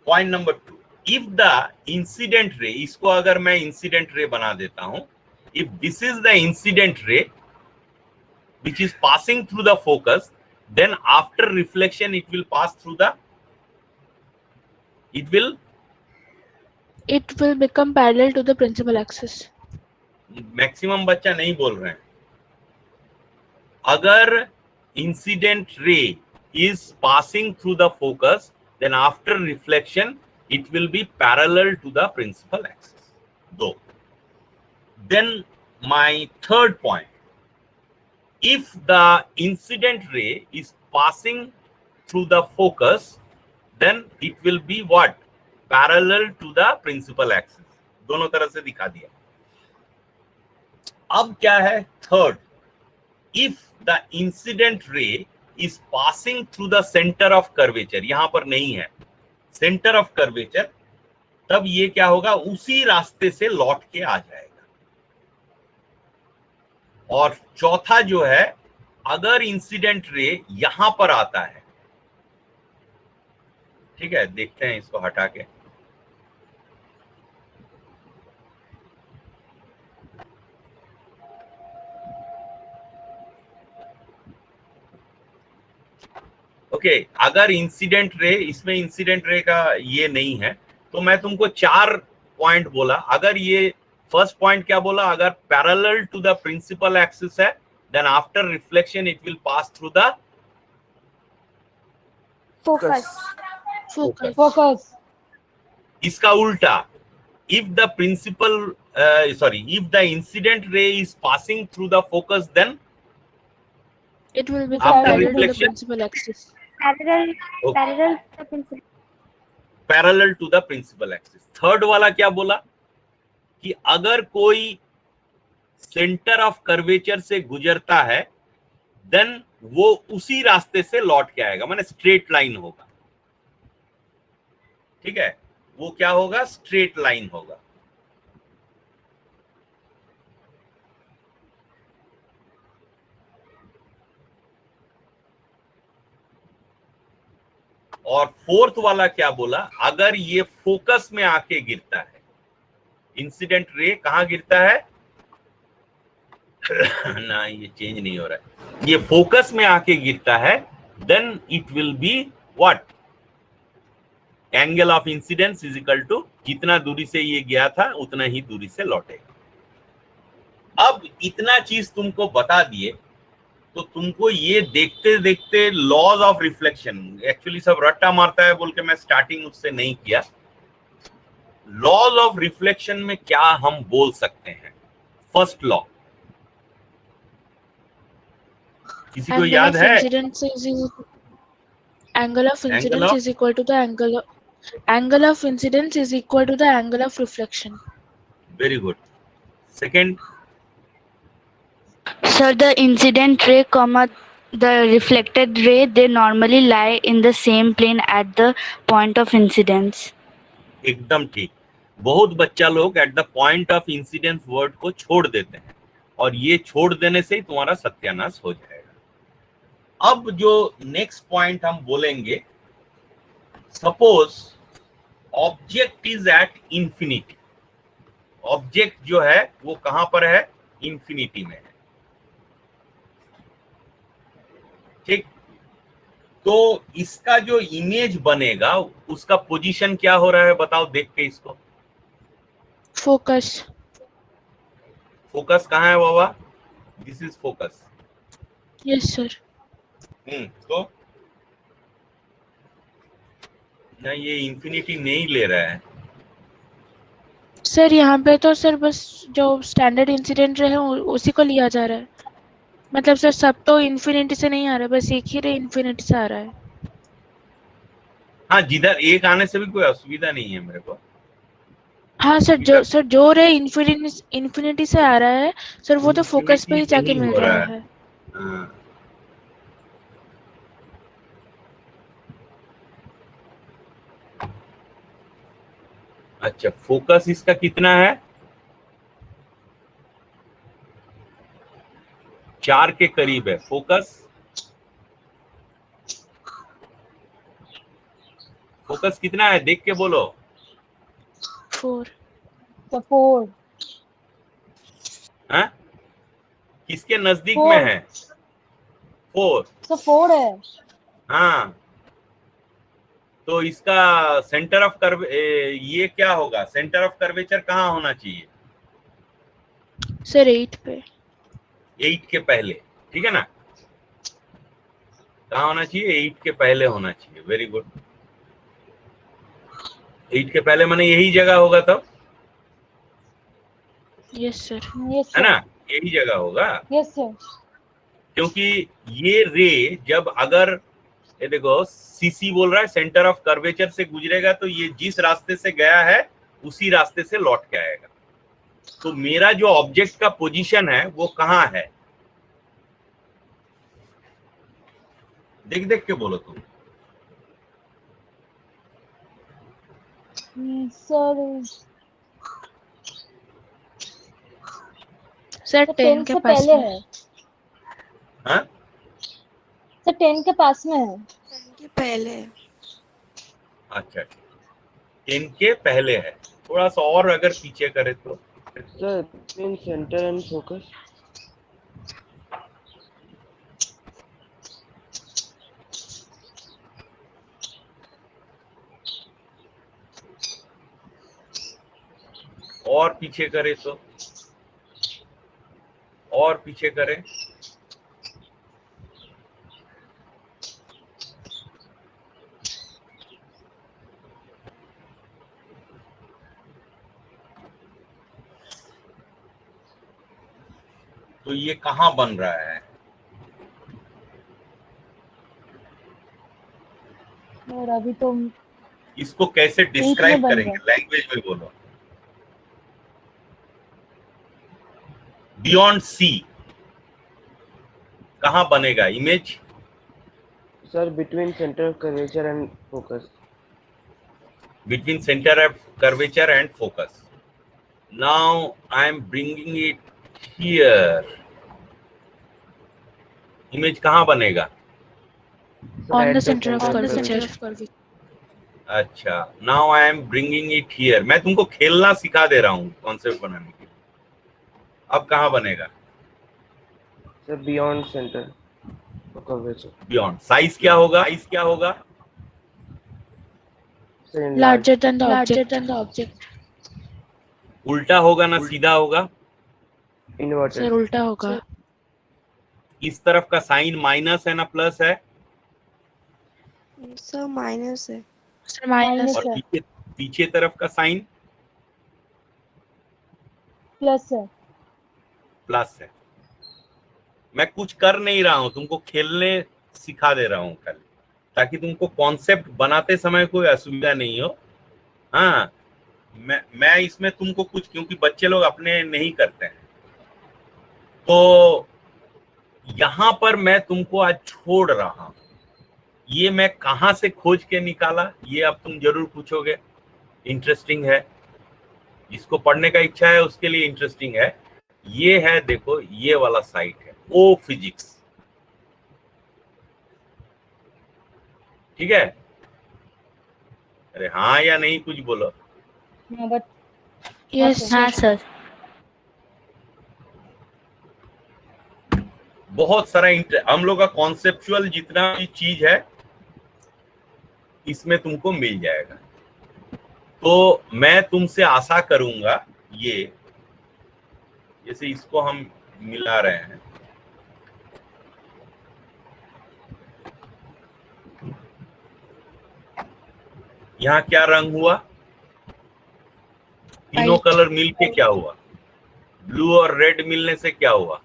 point number 2, if the incident ray, इसको अगर मैं incident ray बना देता हूं, if this is the incident ray which is passing through the focus, then after reflection it will pass through the, it will become parallel to the principal axis. Maximum बच्चा नहीं बोल रहे हैं। अगर incident ray is passing through the focus, then after reflection it will be parallel to the principal axis. दो। Then my third point, if the incident ray is passing through the focus, then it will be what? Parallel to the principal axis. दोनों तरह से दिखा दिया। अब क्या है third? If the incident ray is passing through the centre of curvature, यहां पर नहीं है सेंटर ऑफ कर्वेचर, तब ये क्या होगा? उसी रास्ते से लौट के आ जाएगा। और चौथा जो है, अगर इंसिडेंट रे यहां पर आता है ठीक है, देखते हैं इसको हटा के। ओके, अगर इंसिडेंट रे, इसमें इंसिडेंट रे का ये नहीं है, तो मैं तुमको 4 पॉइंट बोला। अगर ये फर्स्ट पॉइंट क्या बोला, अगर parallel to the principal axis है, then after reflection it will pass through the focus. Focus. इसका उल्टा, if the principal if the incident ray is passing through the focus, then It will become after parallel to the reflection, principal axis. Parallel Okay. Parallel to principal. Parallel to the principal axis. Third वाला क्या बोला कि अगर कोई centre of curvature से गुजरता है, then वो उसी रास्ते से लौट के आएगा, माने स्ट्रेट लाइन होगा। ठीक है, वो क्या होगा, स्ट्रेट लाइन होगा। और फोर्थ वाला क्या बोला, अगर ये फोकस में आके गिरता है, इंसिडेंट रे कहां गिरता है ना ये चेंज नहीं हो रहा है, ये फोकस में आके गिरता है, then it will be what, angle of incidence is equal to जितना दूरी से ये गया था उतना ही दूरी से लौटेगा। अब इतना चीज तुमको बता दिए, तो तुमको ये देखते देखते लॉज ऑफ रिफ्लेक्शन, एक्चुअली सब रट्टा मारता है बोल के मैं स्टार्टिंग उससे नहीं किया। लॉज ऑफ रिफ्लेक्शन में क्या हम बोल सकते हैं? फर्स्ट लॉ किसी को याद है? Angle of incidence is equal to the angle of incidence is equal to the angle of reflection. Very good. Second, Sir, the incident ray, the reflected ray, they normally lie in the same plane at the point of incidence. एकदम ठीक। बहुत बच्चा लोग at the point of incidence word को छोड़ देते हैं, और ये छोड़ देने से ही तुम्हारा सत्यानाश हो जाएगा। अब जो नेक्स्ट पॉइंट हम बोलेंगे, suppose object is at infinity. Object जो है वो कहां पर है? इंफिनिटी में है। ठीक, तो इसका जो इमेज बनेगा उसका पोजीशन क्या हो रहा है बताओ देख के इसको। Focus. फोकस कहाँ है बाबा? This is focus. Yes, sir. तो ना ये इंफिनिटी नहीं ले रहा है। सर यहाँ पे तो सर बस जो स्टैंडर्ड इंसिडेंट रहे उसी को लिया जा रहा है। मतलब सर सब तो इन्फिनिटी से नहीं आ रहा है, बस एक ही रे इन्फिनिटी से आ रहा है। हाँ, जिधर एक आने से भी कोई असुविधा नहीं है मेरे को। हाँ सर, जो रे इन्फिनिटी से आ रहा है सर, वो तो फोकस पे ही जाके मिल रहा है। हाँ। अच्छा, फोकस इसका कितना है? 4 के करीब है फोकस। फोकस कितना है देख के बोलो। 4। तो 4। हाँ? किसके नजदीक 4 में है? 4। तो 4 है। हाँ, तो इसका सेंटर ऑफ कर्व ये क्या होगा? सेंटर ऑफ कर्वेचर कहाँ होना चाहिए? सर 8 पे। 8 के पहले, ठीक है ना? कहाँ होना चाहिए? 8 के पहले होना चाहिए। Very good. 8 के पहले माने यही जगह होगा तब। Yes sir. है ना? यही जगह होगा। Yes sir. क्योंकि ये रे जब अगर ये देखो सीसी बोल रहा है सेंटर ऑफ कर्वेचर से गुजरेगा, तो ये जिस रास्ते से गया है उसी रास्ते से लौट के आएगा। तो मेरा जो ऑब्जेक्ट का पोजीशन है वो कहाँ है? देख देख के बोलो तुम। सर 10 के पास पहले में है। हाँ? सर 10 के पास में है। 10 के पहले। अच्छा 10 के पहले है, थोड़ा सा और अगर पीछे करे तो sir between center and focus. और पीछे करे तो, और पीछे करे तो ये कहाँ बन रहा है? और अभी तो इसको कैसे डिस्क्राइब बन करेंगे, लैंग्वेज में बोलो। बियॉन्ड सी कहाँ बनेगा image? Sir, between center of curvature and focus. Between center of curvature and focus. Now I am bringing it here. Image कहाँ बनेगा? On the center of curvature. अच्छा, now I am bringing it here. मैं तुमको खेलना सिखा दे रहा हूँ concept बनाने के लिए। अब कहाँ बनेगा? Sir, beyond center of curvature. Beyond size क्या होगा? साइज क्या होगा? Sir, in Larger than the object. उल्टा होगा ना सीधा होगा? inverted. सर उल्टा होगा। इस तरफ का साइन माइनस है ना प्लस है? सर माइनस है। सर माइनस और है। पीछे तरफ का साइन प्लस है। प्लस है। मैं कुछ कर नहीं रहा हूँ, तुमको खेलने सिखा दे रहा हूँ खाली, ताकि तुमको कॉन्सेप्ट बनाते समय कोई असुविधा नहीं हो। हाँ, मैं इसमें तुमको कुछ, क्योंकि बच्चे लोग अपने नहीं करते हैं, तो यहाँ पर मैं तुमको आज छोड़ रहा हूँ। ये मैं कहाँ से खोज के निकाला, ये अब तुम जरूर पूछोगे। इंटरेस्टिंग है, जिसको पढ़ने का इच्छा है उसके लिए इंटरेस्टिंग है। ये है, देखो ये वाला साइट है, ओ फिजिक्स, ठीक है? अरे हाँ या नहीं कुछ बोलो। यस हाँ सर। बहुत सारा हम लोग का कॉन्सेप्चुअल जितना भी चीज है इसमें तुमको मिल जाएगा। तो मैं तुमसे आशा करूंगा, ये जैसे इसको हम मिला रहे हैं, यहाँ क्या रंग हुआ? तीनों कलर मिलके क्या हुआ? ब्लू और रेड मिलने से क्या हुआ?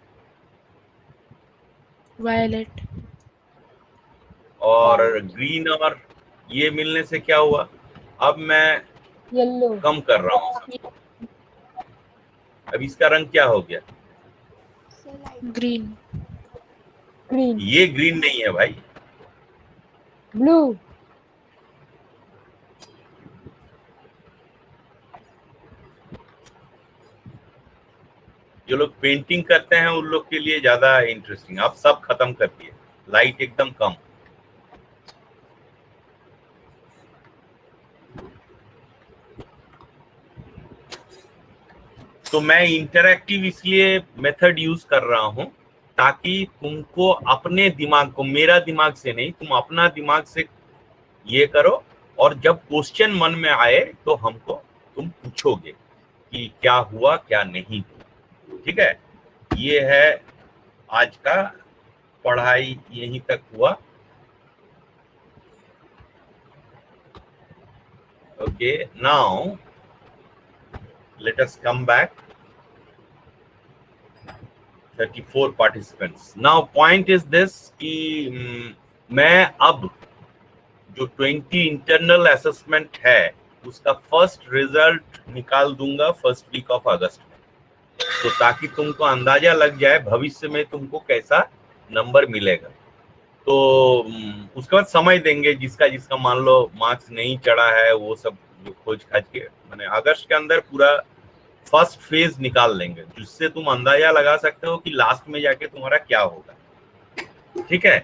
वायलेट। और ग्रीन और ये मिलने से क्या हुआ? अब मैं येलो कम कर रहा हूँ। अब इसका रंग क्या हो गया? ग्रीन। ग्रीन ये ग्रीन नहीं है भाई, ब्लू जो लोग पेंटिंग करते हैं उन लोग के लिए ज्यादा इंटरेस्टिंग। आप सब खत्म कर दिए, लाइट एकदम कम। तो मैं इंटरैक्टिव इसलिए मेथड यूज कर रहा हूं ताकि तुमको अपने दिमाग को, मेरा दिमाग से नहीं, तुम अपना दिमाग से ये करो, और जब क्वेश्चन मन में आए तो हमको तुम पूछोगे कि क्या हुआ क्या नहीं हुआ। ठीक है, ये है आज का पढ़ाई, यहीं तक हुआ। Okay, now let us come back. 34 participants. Now point is this कि मैं अब जो 20 इंटरनल असेसमेंट है उसका फर्स्ट रिजल्ट निकाल दूंगा फर्स्ट वीक ऑफ अगस्त में, तो ताकि तुमको अंदाजा लग जाए भविष्य में तुमको कैसा नंबर मिलेगा। तो उसके बाद समय देंगे, जिसका जिसका मान लो मार्क्स नहीं चढ़ा है वो सब जो खोज खाज के मैंने अगस्त के अंदर पूरा फर्स्ट फेज निकाल लेंगे, जिससे तुम अंदाजा लगा सकते हो कि लास्ट में जाके तुम्हारा क्या होगा। ठीक है,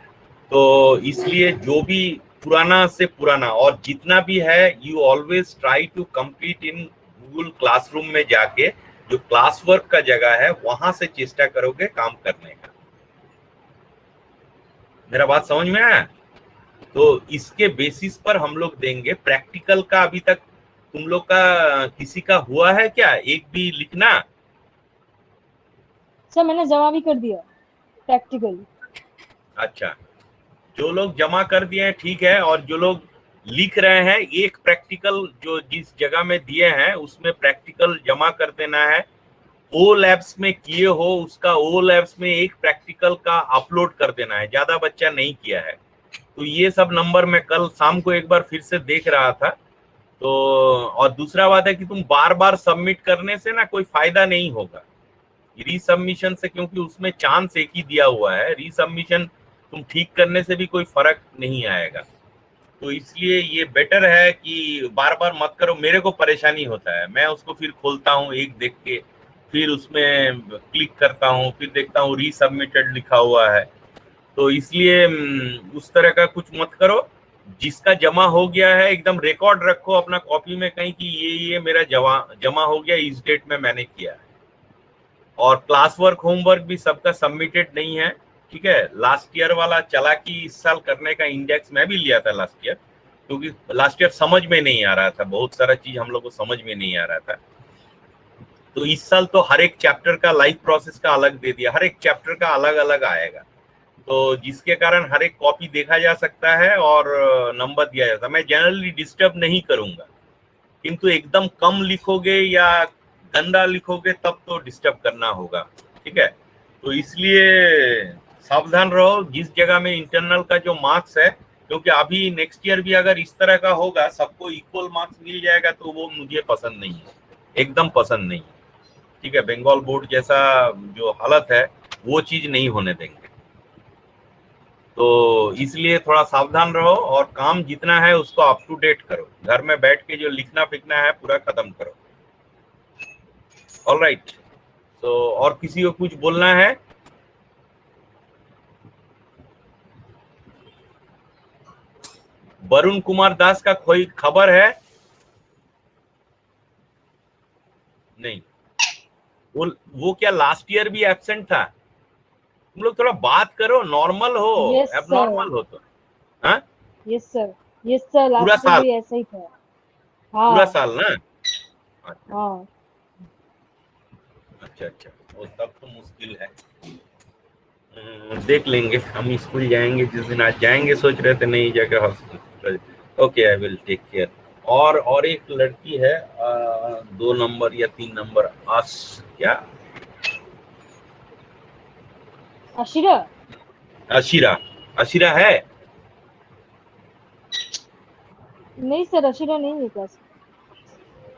तो इसलिए जो भी पुराना से पुराना, और जितना भी है you always try to complete in Google classroom में जाके, जो क्लास वर्क का जगह है वहां से चेष्टा करोगे काम करने का। मेरा बात समझ में आया? तो इसके बेसिस पर हम लोग देंगे। प्रैक्टिकल का अभी तक तुम लोग का किसी का हुआ है क्या, एक भी लिखना? सर मैंने जमा भी कर दिया प्रैक्टिकल। अच्छा, जो लोग जमा कर दिए हैं ठीक है, और जो लोग लिख रहे हैं एक प्रैक्टिकल जो जिस जगह में दिए हैं उसमें प्रैक्टिकल जमा कर देना है। ओ लैब्स में किए हो उसका ओ लैब्स में एक प्रैक्टिकल का अपलोड कर देना है। ज्यादा बच्चा नहीं किया है तो ये सब नंबर मैं कल शाम को एक बार फिर से देख रहा था। तो और दूसरा बात है कि तुम बार बार सबमिट करने से ना कोई फायदा नहीं होगा रीसबमिशन से, क्योंकि उसमें चांस एक ही दिया हुआ है। रीसबमिशन तुम ठीक करने से भी कोई फर्क नहीं आएगा। तो इसलिए ये बेटर है कि बार बार मत करो। मेरे को परेशानी होता है, मैं उसको फिर खोलता हूँ एक देख के, फिर उसमें क्लिक करता हूँ, फिर देखता हूँ रीसबमिटेड लिखा हुआ है। तो इसलिए उस तरह का कुछ मत करो। जिसका जमा हो गया है एकदम रिकॉर्ड रखो अपना कॉपी में कहीं कि ये मेरा जमा हो गया, इस डेट में मैंने किया है। और क्लास वर्क होमवर्क भी सबका सबमिटेड नहीं है, ठीक है। लास्ट ईयर वाला चला कि इस साल करने का इंडेक्स मैं भी लिया था लास्ट ईयर, क्योंकि लास्ट ईयर समझ में नहीं आ रहा था, बहुत सारा चीज हम लोग को समझ में नहीं आ रहा था। तो इस साल तो हर एक चैप्टर का लाइफ प्रोसेस का अलग दे दिया, हर एक चैप्टर का अलग अलग आएगा, तो जिसके कारण हर एक कॉपी देखा जा सकता है और नंबर दिया जाता है। मैं जनरली डिस्टर्ब नहीं करूंगा, किंतु एकदम कम लिखोगे या गंदा लिखोगे तब तो डिस्टर्ब करना होगा, ठीक है। तो इसलिए सावधान रहो जिस जगह में इंटरनल का जो मार्क्स है, क्योंकि अभी नेक्स्ट ईयर भी अगर इस तरह का होगा सबको इक्वल मार्क्स मिल जाएगा तो वो मुझे पसंद नहीं है, एकदम पसंद नहीं है, ठीक है। बंगाल बोर्ड जैसा जो हालत है वो चीज नहीं होने देंगे। तो इसलिए थोड़ा सावधान रहो और काम जितना है उसको अप टू डेट करो। घर में बैठ के जो लिखना फिकना है पूरा खत्म करो। ऑलराइट, तो और किसी को कुछ बोलना है? वरुण कुमार दास का कोई खबर है? नहीं, वो क्या लास्ट ईयर भी एब्सेंट था? तुम लोग थोड़ा बात करो, नॉर्मल हो, एबनॉर्मल हो तो। हाँ यस सर, यस सर, पूरा लास्ट साल भी ऐसा ही था। हाँ पूरा साल ना? हाँ अच्छा, वो तब तो मुश्किल है। देख लेंगे, हम स्कूल जाएंगे जिस दिन, आज जाएंगे सोच रहे थे, नहीं जाकर hospital. Okay, I will take care. और एक लड़की है 2 नंबर या 3 नंबर, क्या अशीरा है? नहीं सर, अशीरा नहीं है क्लास।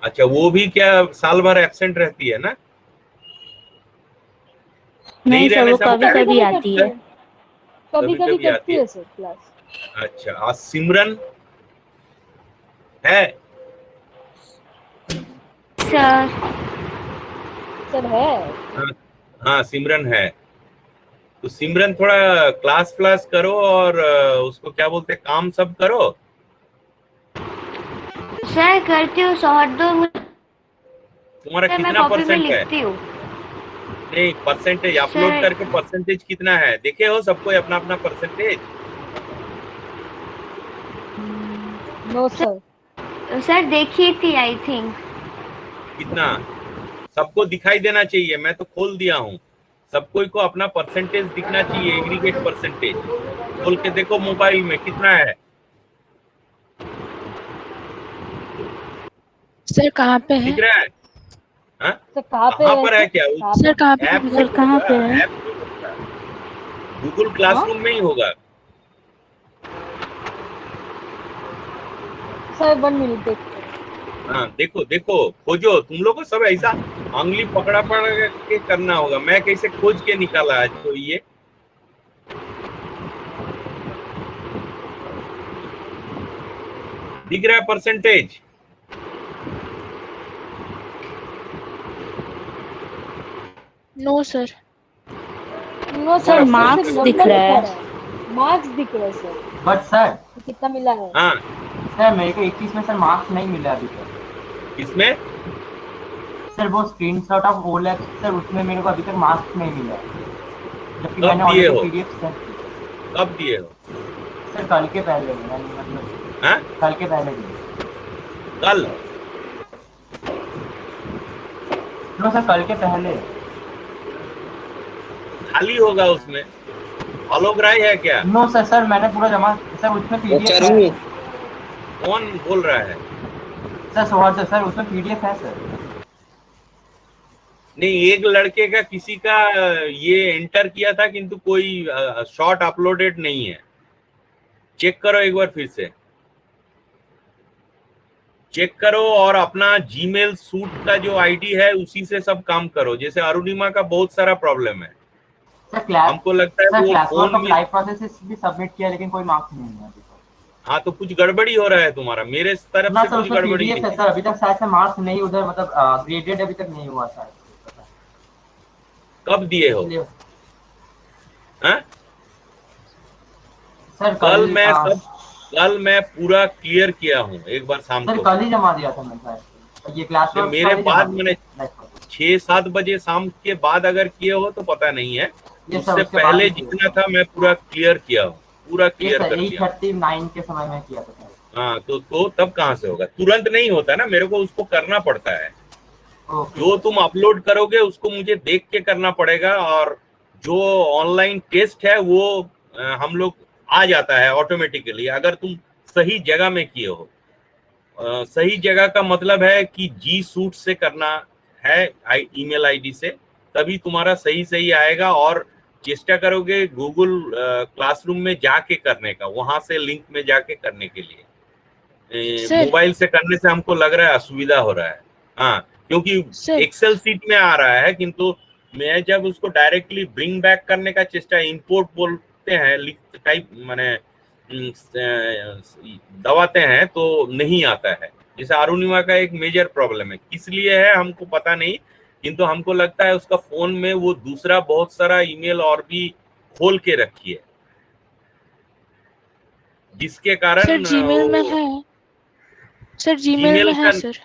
अच्छा, वो भी क्या साल भर एब्सेंट रहती है ना? नहीं सर, वो कभी कभी आती है, कभी कभी करती है सर क्लास। अच्छा, आज सिमरन है? सर है। हाँ सिमरन है। तो सिमरन थोड़ा क्लास करो और उसको क्या बोलते काम सब करो। सर करती हूँ, शॉर्ट दो। तुम्हारा कितना परसेंट है? नहीं, परसेंटेज अपलोड करके परसेंटेज कितना है देखे हो? सबको अपना अपना परसेंटेज? No sir. सर देखी थी, आई थिंक। कितना? सबको दिखाई देना चाहिए, मैं तो खोल दिया हूँ। सबको को अपना परसेंटेज दिखना चाहिए, एग्रीगेट परसेंटेज खोल के देखो मोबाइल में कितना है। सर कहाँ पे है? दिख रहा है? सर कहाँ पर है क्या? सर कहाँ पे? सर कहाँ पे है? गूगल क्लासरूम में ही होगा। सर 1 मिनट देखो। हाँ देखो खोजो। तुम लोग को सब ऐसा उंगली पकड़ा के करना होगा। मैं कैसे खोज के निकाला आज तो ये। दिख रहा है percentage? No sir. No sir, marks दिख रहा है। मार्क्स दिख रहा है सर। बट सर कितना मिला है? हाँ सर मेरे को एक चीज में सर मार्क्स नहीं मिला अभी तक। इसमें सर वो स्क्रीनशॉट ऑफ ओलैप सर उसमें मेरे को अभी तक मार्क्स नहीं मिला, जबकि कब मैंने दिए ऑलरेडी हो? पीडीएफ सेंड की। कब दिए हो? सर कल के पहले मैंने मतलब हाँ कल के पहले दिए। कल? नो सर कल के पहले। खाली होगा उसमें, होलोग्राई है क्या? नो सर, सर मैंने पूरा जमा सर उसमें पीडीएफ चारू है। कौन बोल रहा है? सर सोहर सर उसमें पीडीएफ है सर। नहीं, एक लड़के का किसी का ये एंटर किया था किंतु कोई शॉट अपलोडेड नहीं है। चेक करो एक बार फिर से चेक करो, और अपना जीमेल सूट का जो आईडी है उसी से सब काम करो। जैसे अरुणिमा का बहुत सारा प्रॉब्लम है, सर क्लास हमको लगता है सर वो क्लास फोन वर्क में। लाइव प्रोसेस भी सबमिट किया लेकिन कोई मार्क्स नहीं है अभी तक। हाँ तो कुछ गड़बड़ी हो रहा है तुम्हारा, मेरे तरफ ना से सर कुछ उसमें गड़बड़ी पीडीएफ है नहीं। सर, अभी तक शायद से मार्क्स नहीं उधर मतलब ग्रेडेड अभी तक नहीं हुआ सर। कब दिए हो? इसलिए हाँ? सर कल मैं पूरा क्लियर किया हूँ एक बार शाम सर को। कल ही जमा दिया था मैं शायद ये क्लास वर्क मेरे बाद मैंने 6-7 बजे शाम के बाद अगर किए हो तो पता नहीं है, ये सर उससे उसके बाद पहले ही किया जितना था मैं पूरा क्लियर किया हूँ, पूरा ये क्लियर सर कर दिया। 8:39 के समय में किया था सर। हाँ तो तब कहाँ से होगा? तुरंत नहीं होता ना, मेरे को उसको करना पड़ता है। ओके जो तुम अपलोड करोगे उसको मुझे देख के करना पड़ेगा, और जो ऑनलाइन टेस्ट है वो हम लोग आ जाता है ऑटोमेटिकली अगर तुम सही जगह में किए हो। सही जगह का मतलब है कि जी सूट से करना है, ईमेल आईडी से, तभी तुम्हारा सही आएगा। और चेष्टा करोगे गूगल क्लासरूम में जाके करने का, वहां से लिंक में जाके करने के लिए। सर मोबाइल से करने से हमको लग रहा है असुविधा हो रहा है। हाँ, क्योंकि सर एक्सेल सीट में आ रहा है, किंतु मैं जब उसको डायरेक्टली ब्रिंग बैक करने का चेष्टा, इंपोर्ट बोलते हैं, टाइप माने दबाते हैं तो नहीं आता है। जैसे अरुणिमा का एक मेजर प्रॉब्लम है, किस लिए है हमको पता नहीं, किंतु हमको लगता है उसका फोन में वो दूसरा बहुत सारा ईमेल और भी खोल के रखी है, जिसके कारण सर जीमेल में है, सर जीमेल में है सर।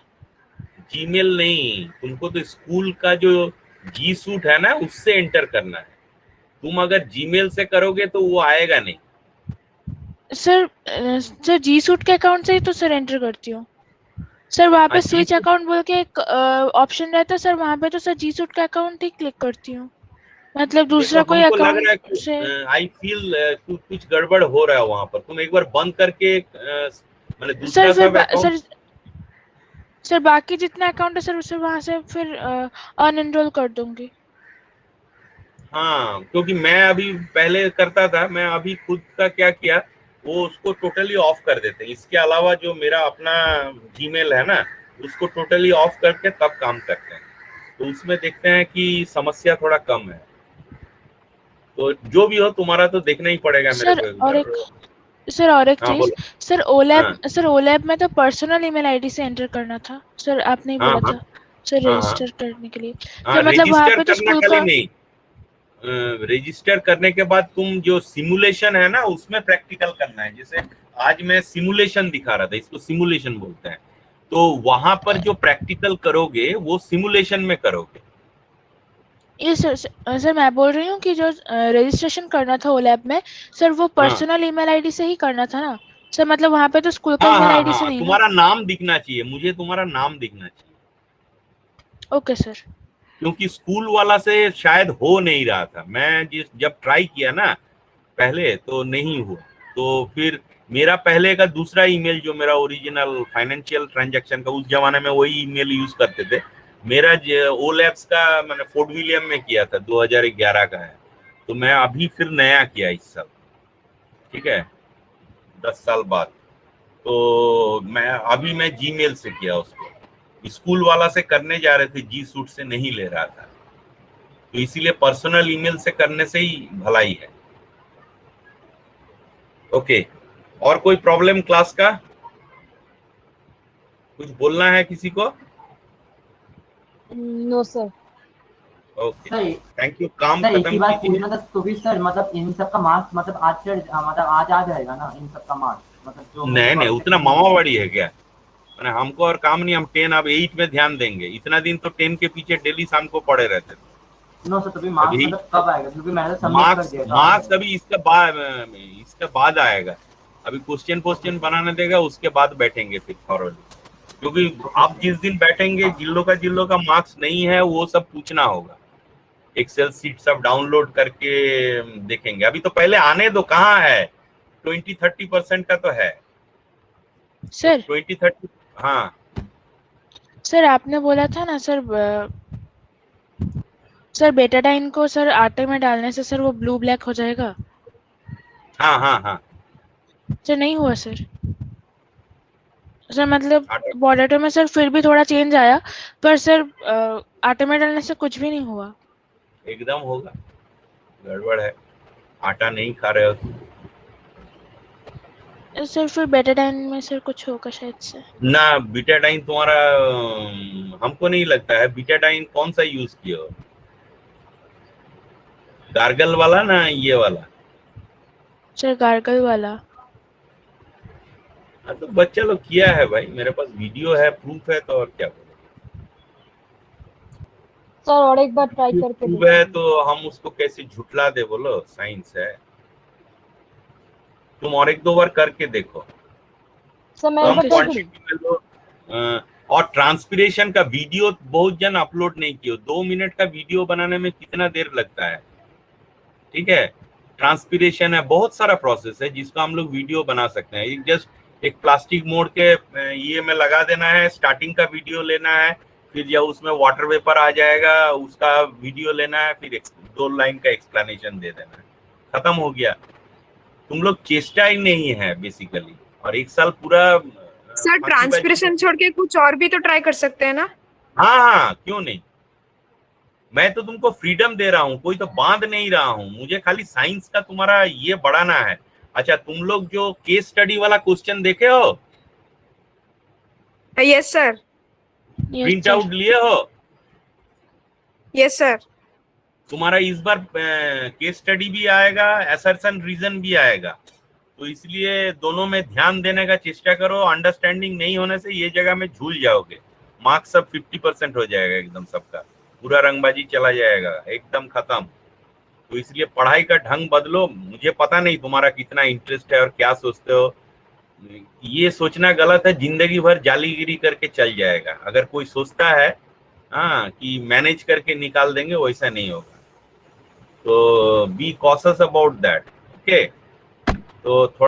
जीमेल नहीं, तुमको तो स्कूल का जो जी सूट है ना उससे एंटर करना है। तुम अगर जीमेल से करोगे तो वो आएगा नहीं। सर जी सूट के अकाउंट से ही तो सर एंटर करती हूँ सर। वहाँ पे स्विच अकाउंट बोल के एक ऑप्शन रहता है सर, वहाँ पे तो सर जी सूट का अकाउंट ही क्लिक करती हूँ, मतलब दूसरा कोई अकाउंट से। आई फील कुछ गड़बड़ हो रहा है वहाँ पर। तुम एक बार बंद करके मतलब दूसरा सब अकाउंट। सर बाकी जितना अकाउंट है सर उसे वहाँ से फिर अनएनरोल कर दूंगी। हाँ, क्योंकि मैं अभी पहले करता था, मैं अभी खुद का क्या किया, वो उसको टोटली ऑफ कर देते हैं। इसके अलावा जो मेरा अपना जीमेल है ना उसको टोटली ऑफ करके तब काम करते हैं, तो उसमें देखते हैं कि समस्या थोड़ा कम है। तो जो भी हो तुम्हारा तो देखना ही पड़ेगा मेरे को। और एक चीज सर, ओलैब में तो पर्सनल ईमेल आईडी से एंटर करना था सर, आपने ही बोला था सर रजिस्टर करने के लिए। तो मतलब वहाँ पे तो स्कूल का नहीं, रजिस्टर करने के बाद तुम जो सिमुलेशन है ना उसमें प्रैक्टिकल करना है। जैसे आज मैं सिमुलेशन दिखा रहा था, इसको सिमुलेशन बोलते हैं, तो वहां पर जो प्रैक्टिकल करोगे वो सिमुलेशन में करोगे। ये सर मैं बोल रही हूँ कि जो रजिस्ट्रेशन करना था ओलैब में सर, वो पर्सनल ईमेल आईडी से ही करना था ना सर, मतलब वहाँ पे तो स्कूल का ईमेल आईडी से नहीं। तुम्हारा नाम दिखना चाहिए, मुझे तुम्हारा नाम दिखना चाहिए। Okay sir. क्योंकि स्कूल वाला से शायद हो नहीं रहा था, मैं जब ट्राई किया ना पहले तो नहीं हुआ, तो फिर मेरा पहले का दूसरा ईमेल जो मेरा ओरिजिनल फाइनेंशियल ट्रांजैक्शन का, उस जमाने में वही ईमेल यूज करते थे। मेरा ओलैब्स का मैंने फोर्ट विलियम में किया था, 2011 का है, तो मैं अभी फिर नया किया इस साल, ठीक है, 10 साल बाद। तो मैं जीमेल से किया उसको, स्कूल वाला से करने जा रहे थे, जी सूट से नहीं ले रहा था, तो इसीलिए पर्सनल ईमेल से करने से ही भलाई है। ओके, और कोई प्रॉब्लम क्लास का? कुछ बोलना है किसी को? No sir. Okay, thank you. काम सर, खत्म बात कीजिए। पूछना था तो भी सर, मतलब इन सब का मार्क्स मतलब आज आ जाएगा ना इन सब का मार्क्स, मतलब जो नहीं नहीं, उतना मामावाड़ी है क्या? मैंने हमको और काम नहीं, हम 10 अब 8 में ध्यान देंगे। इतना दिन तो 10 के पीछे डेली शाम को पड़े रहते थे। नो सर, तभी मार्क्स अभी मतलब कब आएगा, क्योंकि मैंने सबमिट कर मार्क्स दिया तो आ मार्क्स जाएगा। अभी इसका बाद आएगा। अभी क्वेश्चन बनाने देगा, उसके बाद बैठेंगे फिर थॉरली। क्योंकि आप जिस दिन बैठेंगे, जिल्लो का मार्क्स नहीं है वो सब पूछना होगा। एक्सेल सीट सब डाउनलोड करके देखेंगे। अभी तो पहले आने दो, कहाँ है? 20-30% का तो है सर। 20-30। हाँ सर आपने बोला था ना सर, सर बेटाडाइन को सर आटे में डालने से सर वो ब्लू ब्लैक हो जाएगा। हाँ हाँ हाँ। सर नहीं हुआ सर। सर मतलब आटा पोटैटो में सर फिर भी थोड़ा चेंज आया, पर सर आटे में डालने से कुछ भी नहीं हुआ। एकदम होगा, गड़बड़ है, आटा नहीं खा रहे हो तुम। सर फिर बेटाडाइन में सर कुछ होगा शायद से। ना बीटाडाइन तुम्हारा, हमको नहीं लगता है। बीटाडाइन कौन सा यूज किया हो? गार्गल वाला ना ये वाला? सर गार्गल वाला। हाँ तो बच्चा लोग किया है भाई, मेरे पास वीडियो है, प्रूफ है, तो और क्या बोले। सर और एक बार ट्राई करके प्रूफ है देखिए। तो हम उसको कैसे झुठला दे? बोलो, साइंस है। तुम और 1-2 बार करके देखो। सर मैं एक कम बार ट्राई करूँ? क्वांटिटी में लो। और ट्रांसपीरेशन का वीडियो बहुत जन अपलोड नहीं किए। 2 मिनट का वीडियो बनाने में कितना देर लगता है? ठीक है, ट्रांसपीरेशन है, बहुत सारा प्रोसेस है जिसका हम लोग वीडियो बना सकते हैं। एक जस्ट एक प्लास्टिक मोड के ये में लगा देना है, स्टार्टिंग का वीडियो लेना है, फिर जब उसमें वाटर वेपर आ जाएगा उसका वीडियो लेना है, फिर 2 लाइन का एक्सप्लेनेशन दे देना है, खत्म हो गया। तुम लोग चेष्टा ही नहीं है बेसिकली, और 1 साल पूरा सर ट्रांसपिरेशन छोड़ के कुछ और भी तो ट्राई कर सकते हैं ना? हाँ हाँ, क्यों नहीं। मैं तो तुमको फ्रीडम दे रहा हूँ, कोई तो बांध नहीं रहा हूँ। मुझे खाली साइंस का तुम्हारा ये बढ़ाना है। अच्छा, तुम लोग जो केस स्टडी वाला क्वेश्चन देखे हो? Yes sir. प्रिंट आउट लिए हो? Yes sir. तुम्हारा इस बार केस स्टडी भी आएगा, असर्शन रीजन भी आएगा, तो इसलिए दोनों में ध्यान देने का चेष्टा करो। अंडरस्टैंडिंग नहीं होने से ये जगह में झूल जाओगे, मार्क्स सब 50% हो जाएगा एकदम, सबका पूरा रंगबाजी चला जाएगा, एकदम खत्म। तो इसलिए पढ़ाई का ढंग बदलो। मुझे पता नहीं तुम्हारा कितना इंटरेस्ट है और क्या सोचते हो। ये सोचना गलत है, जिंदगी भर जालीगिरी करके चल जाएगा। अगर कोई सोचता है हाँ कि मैनेज करके निकाल देंगे, वैसा नहीं होगा। तो be cautious about that, okay. तो थोड़ा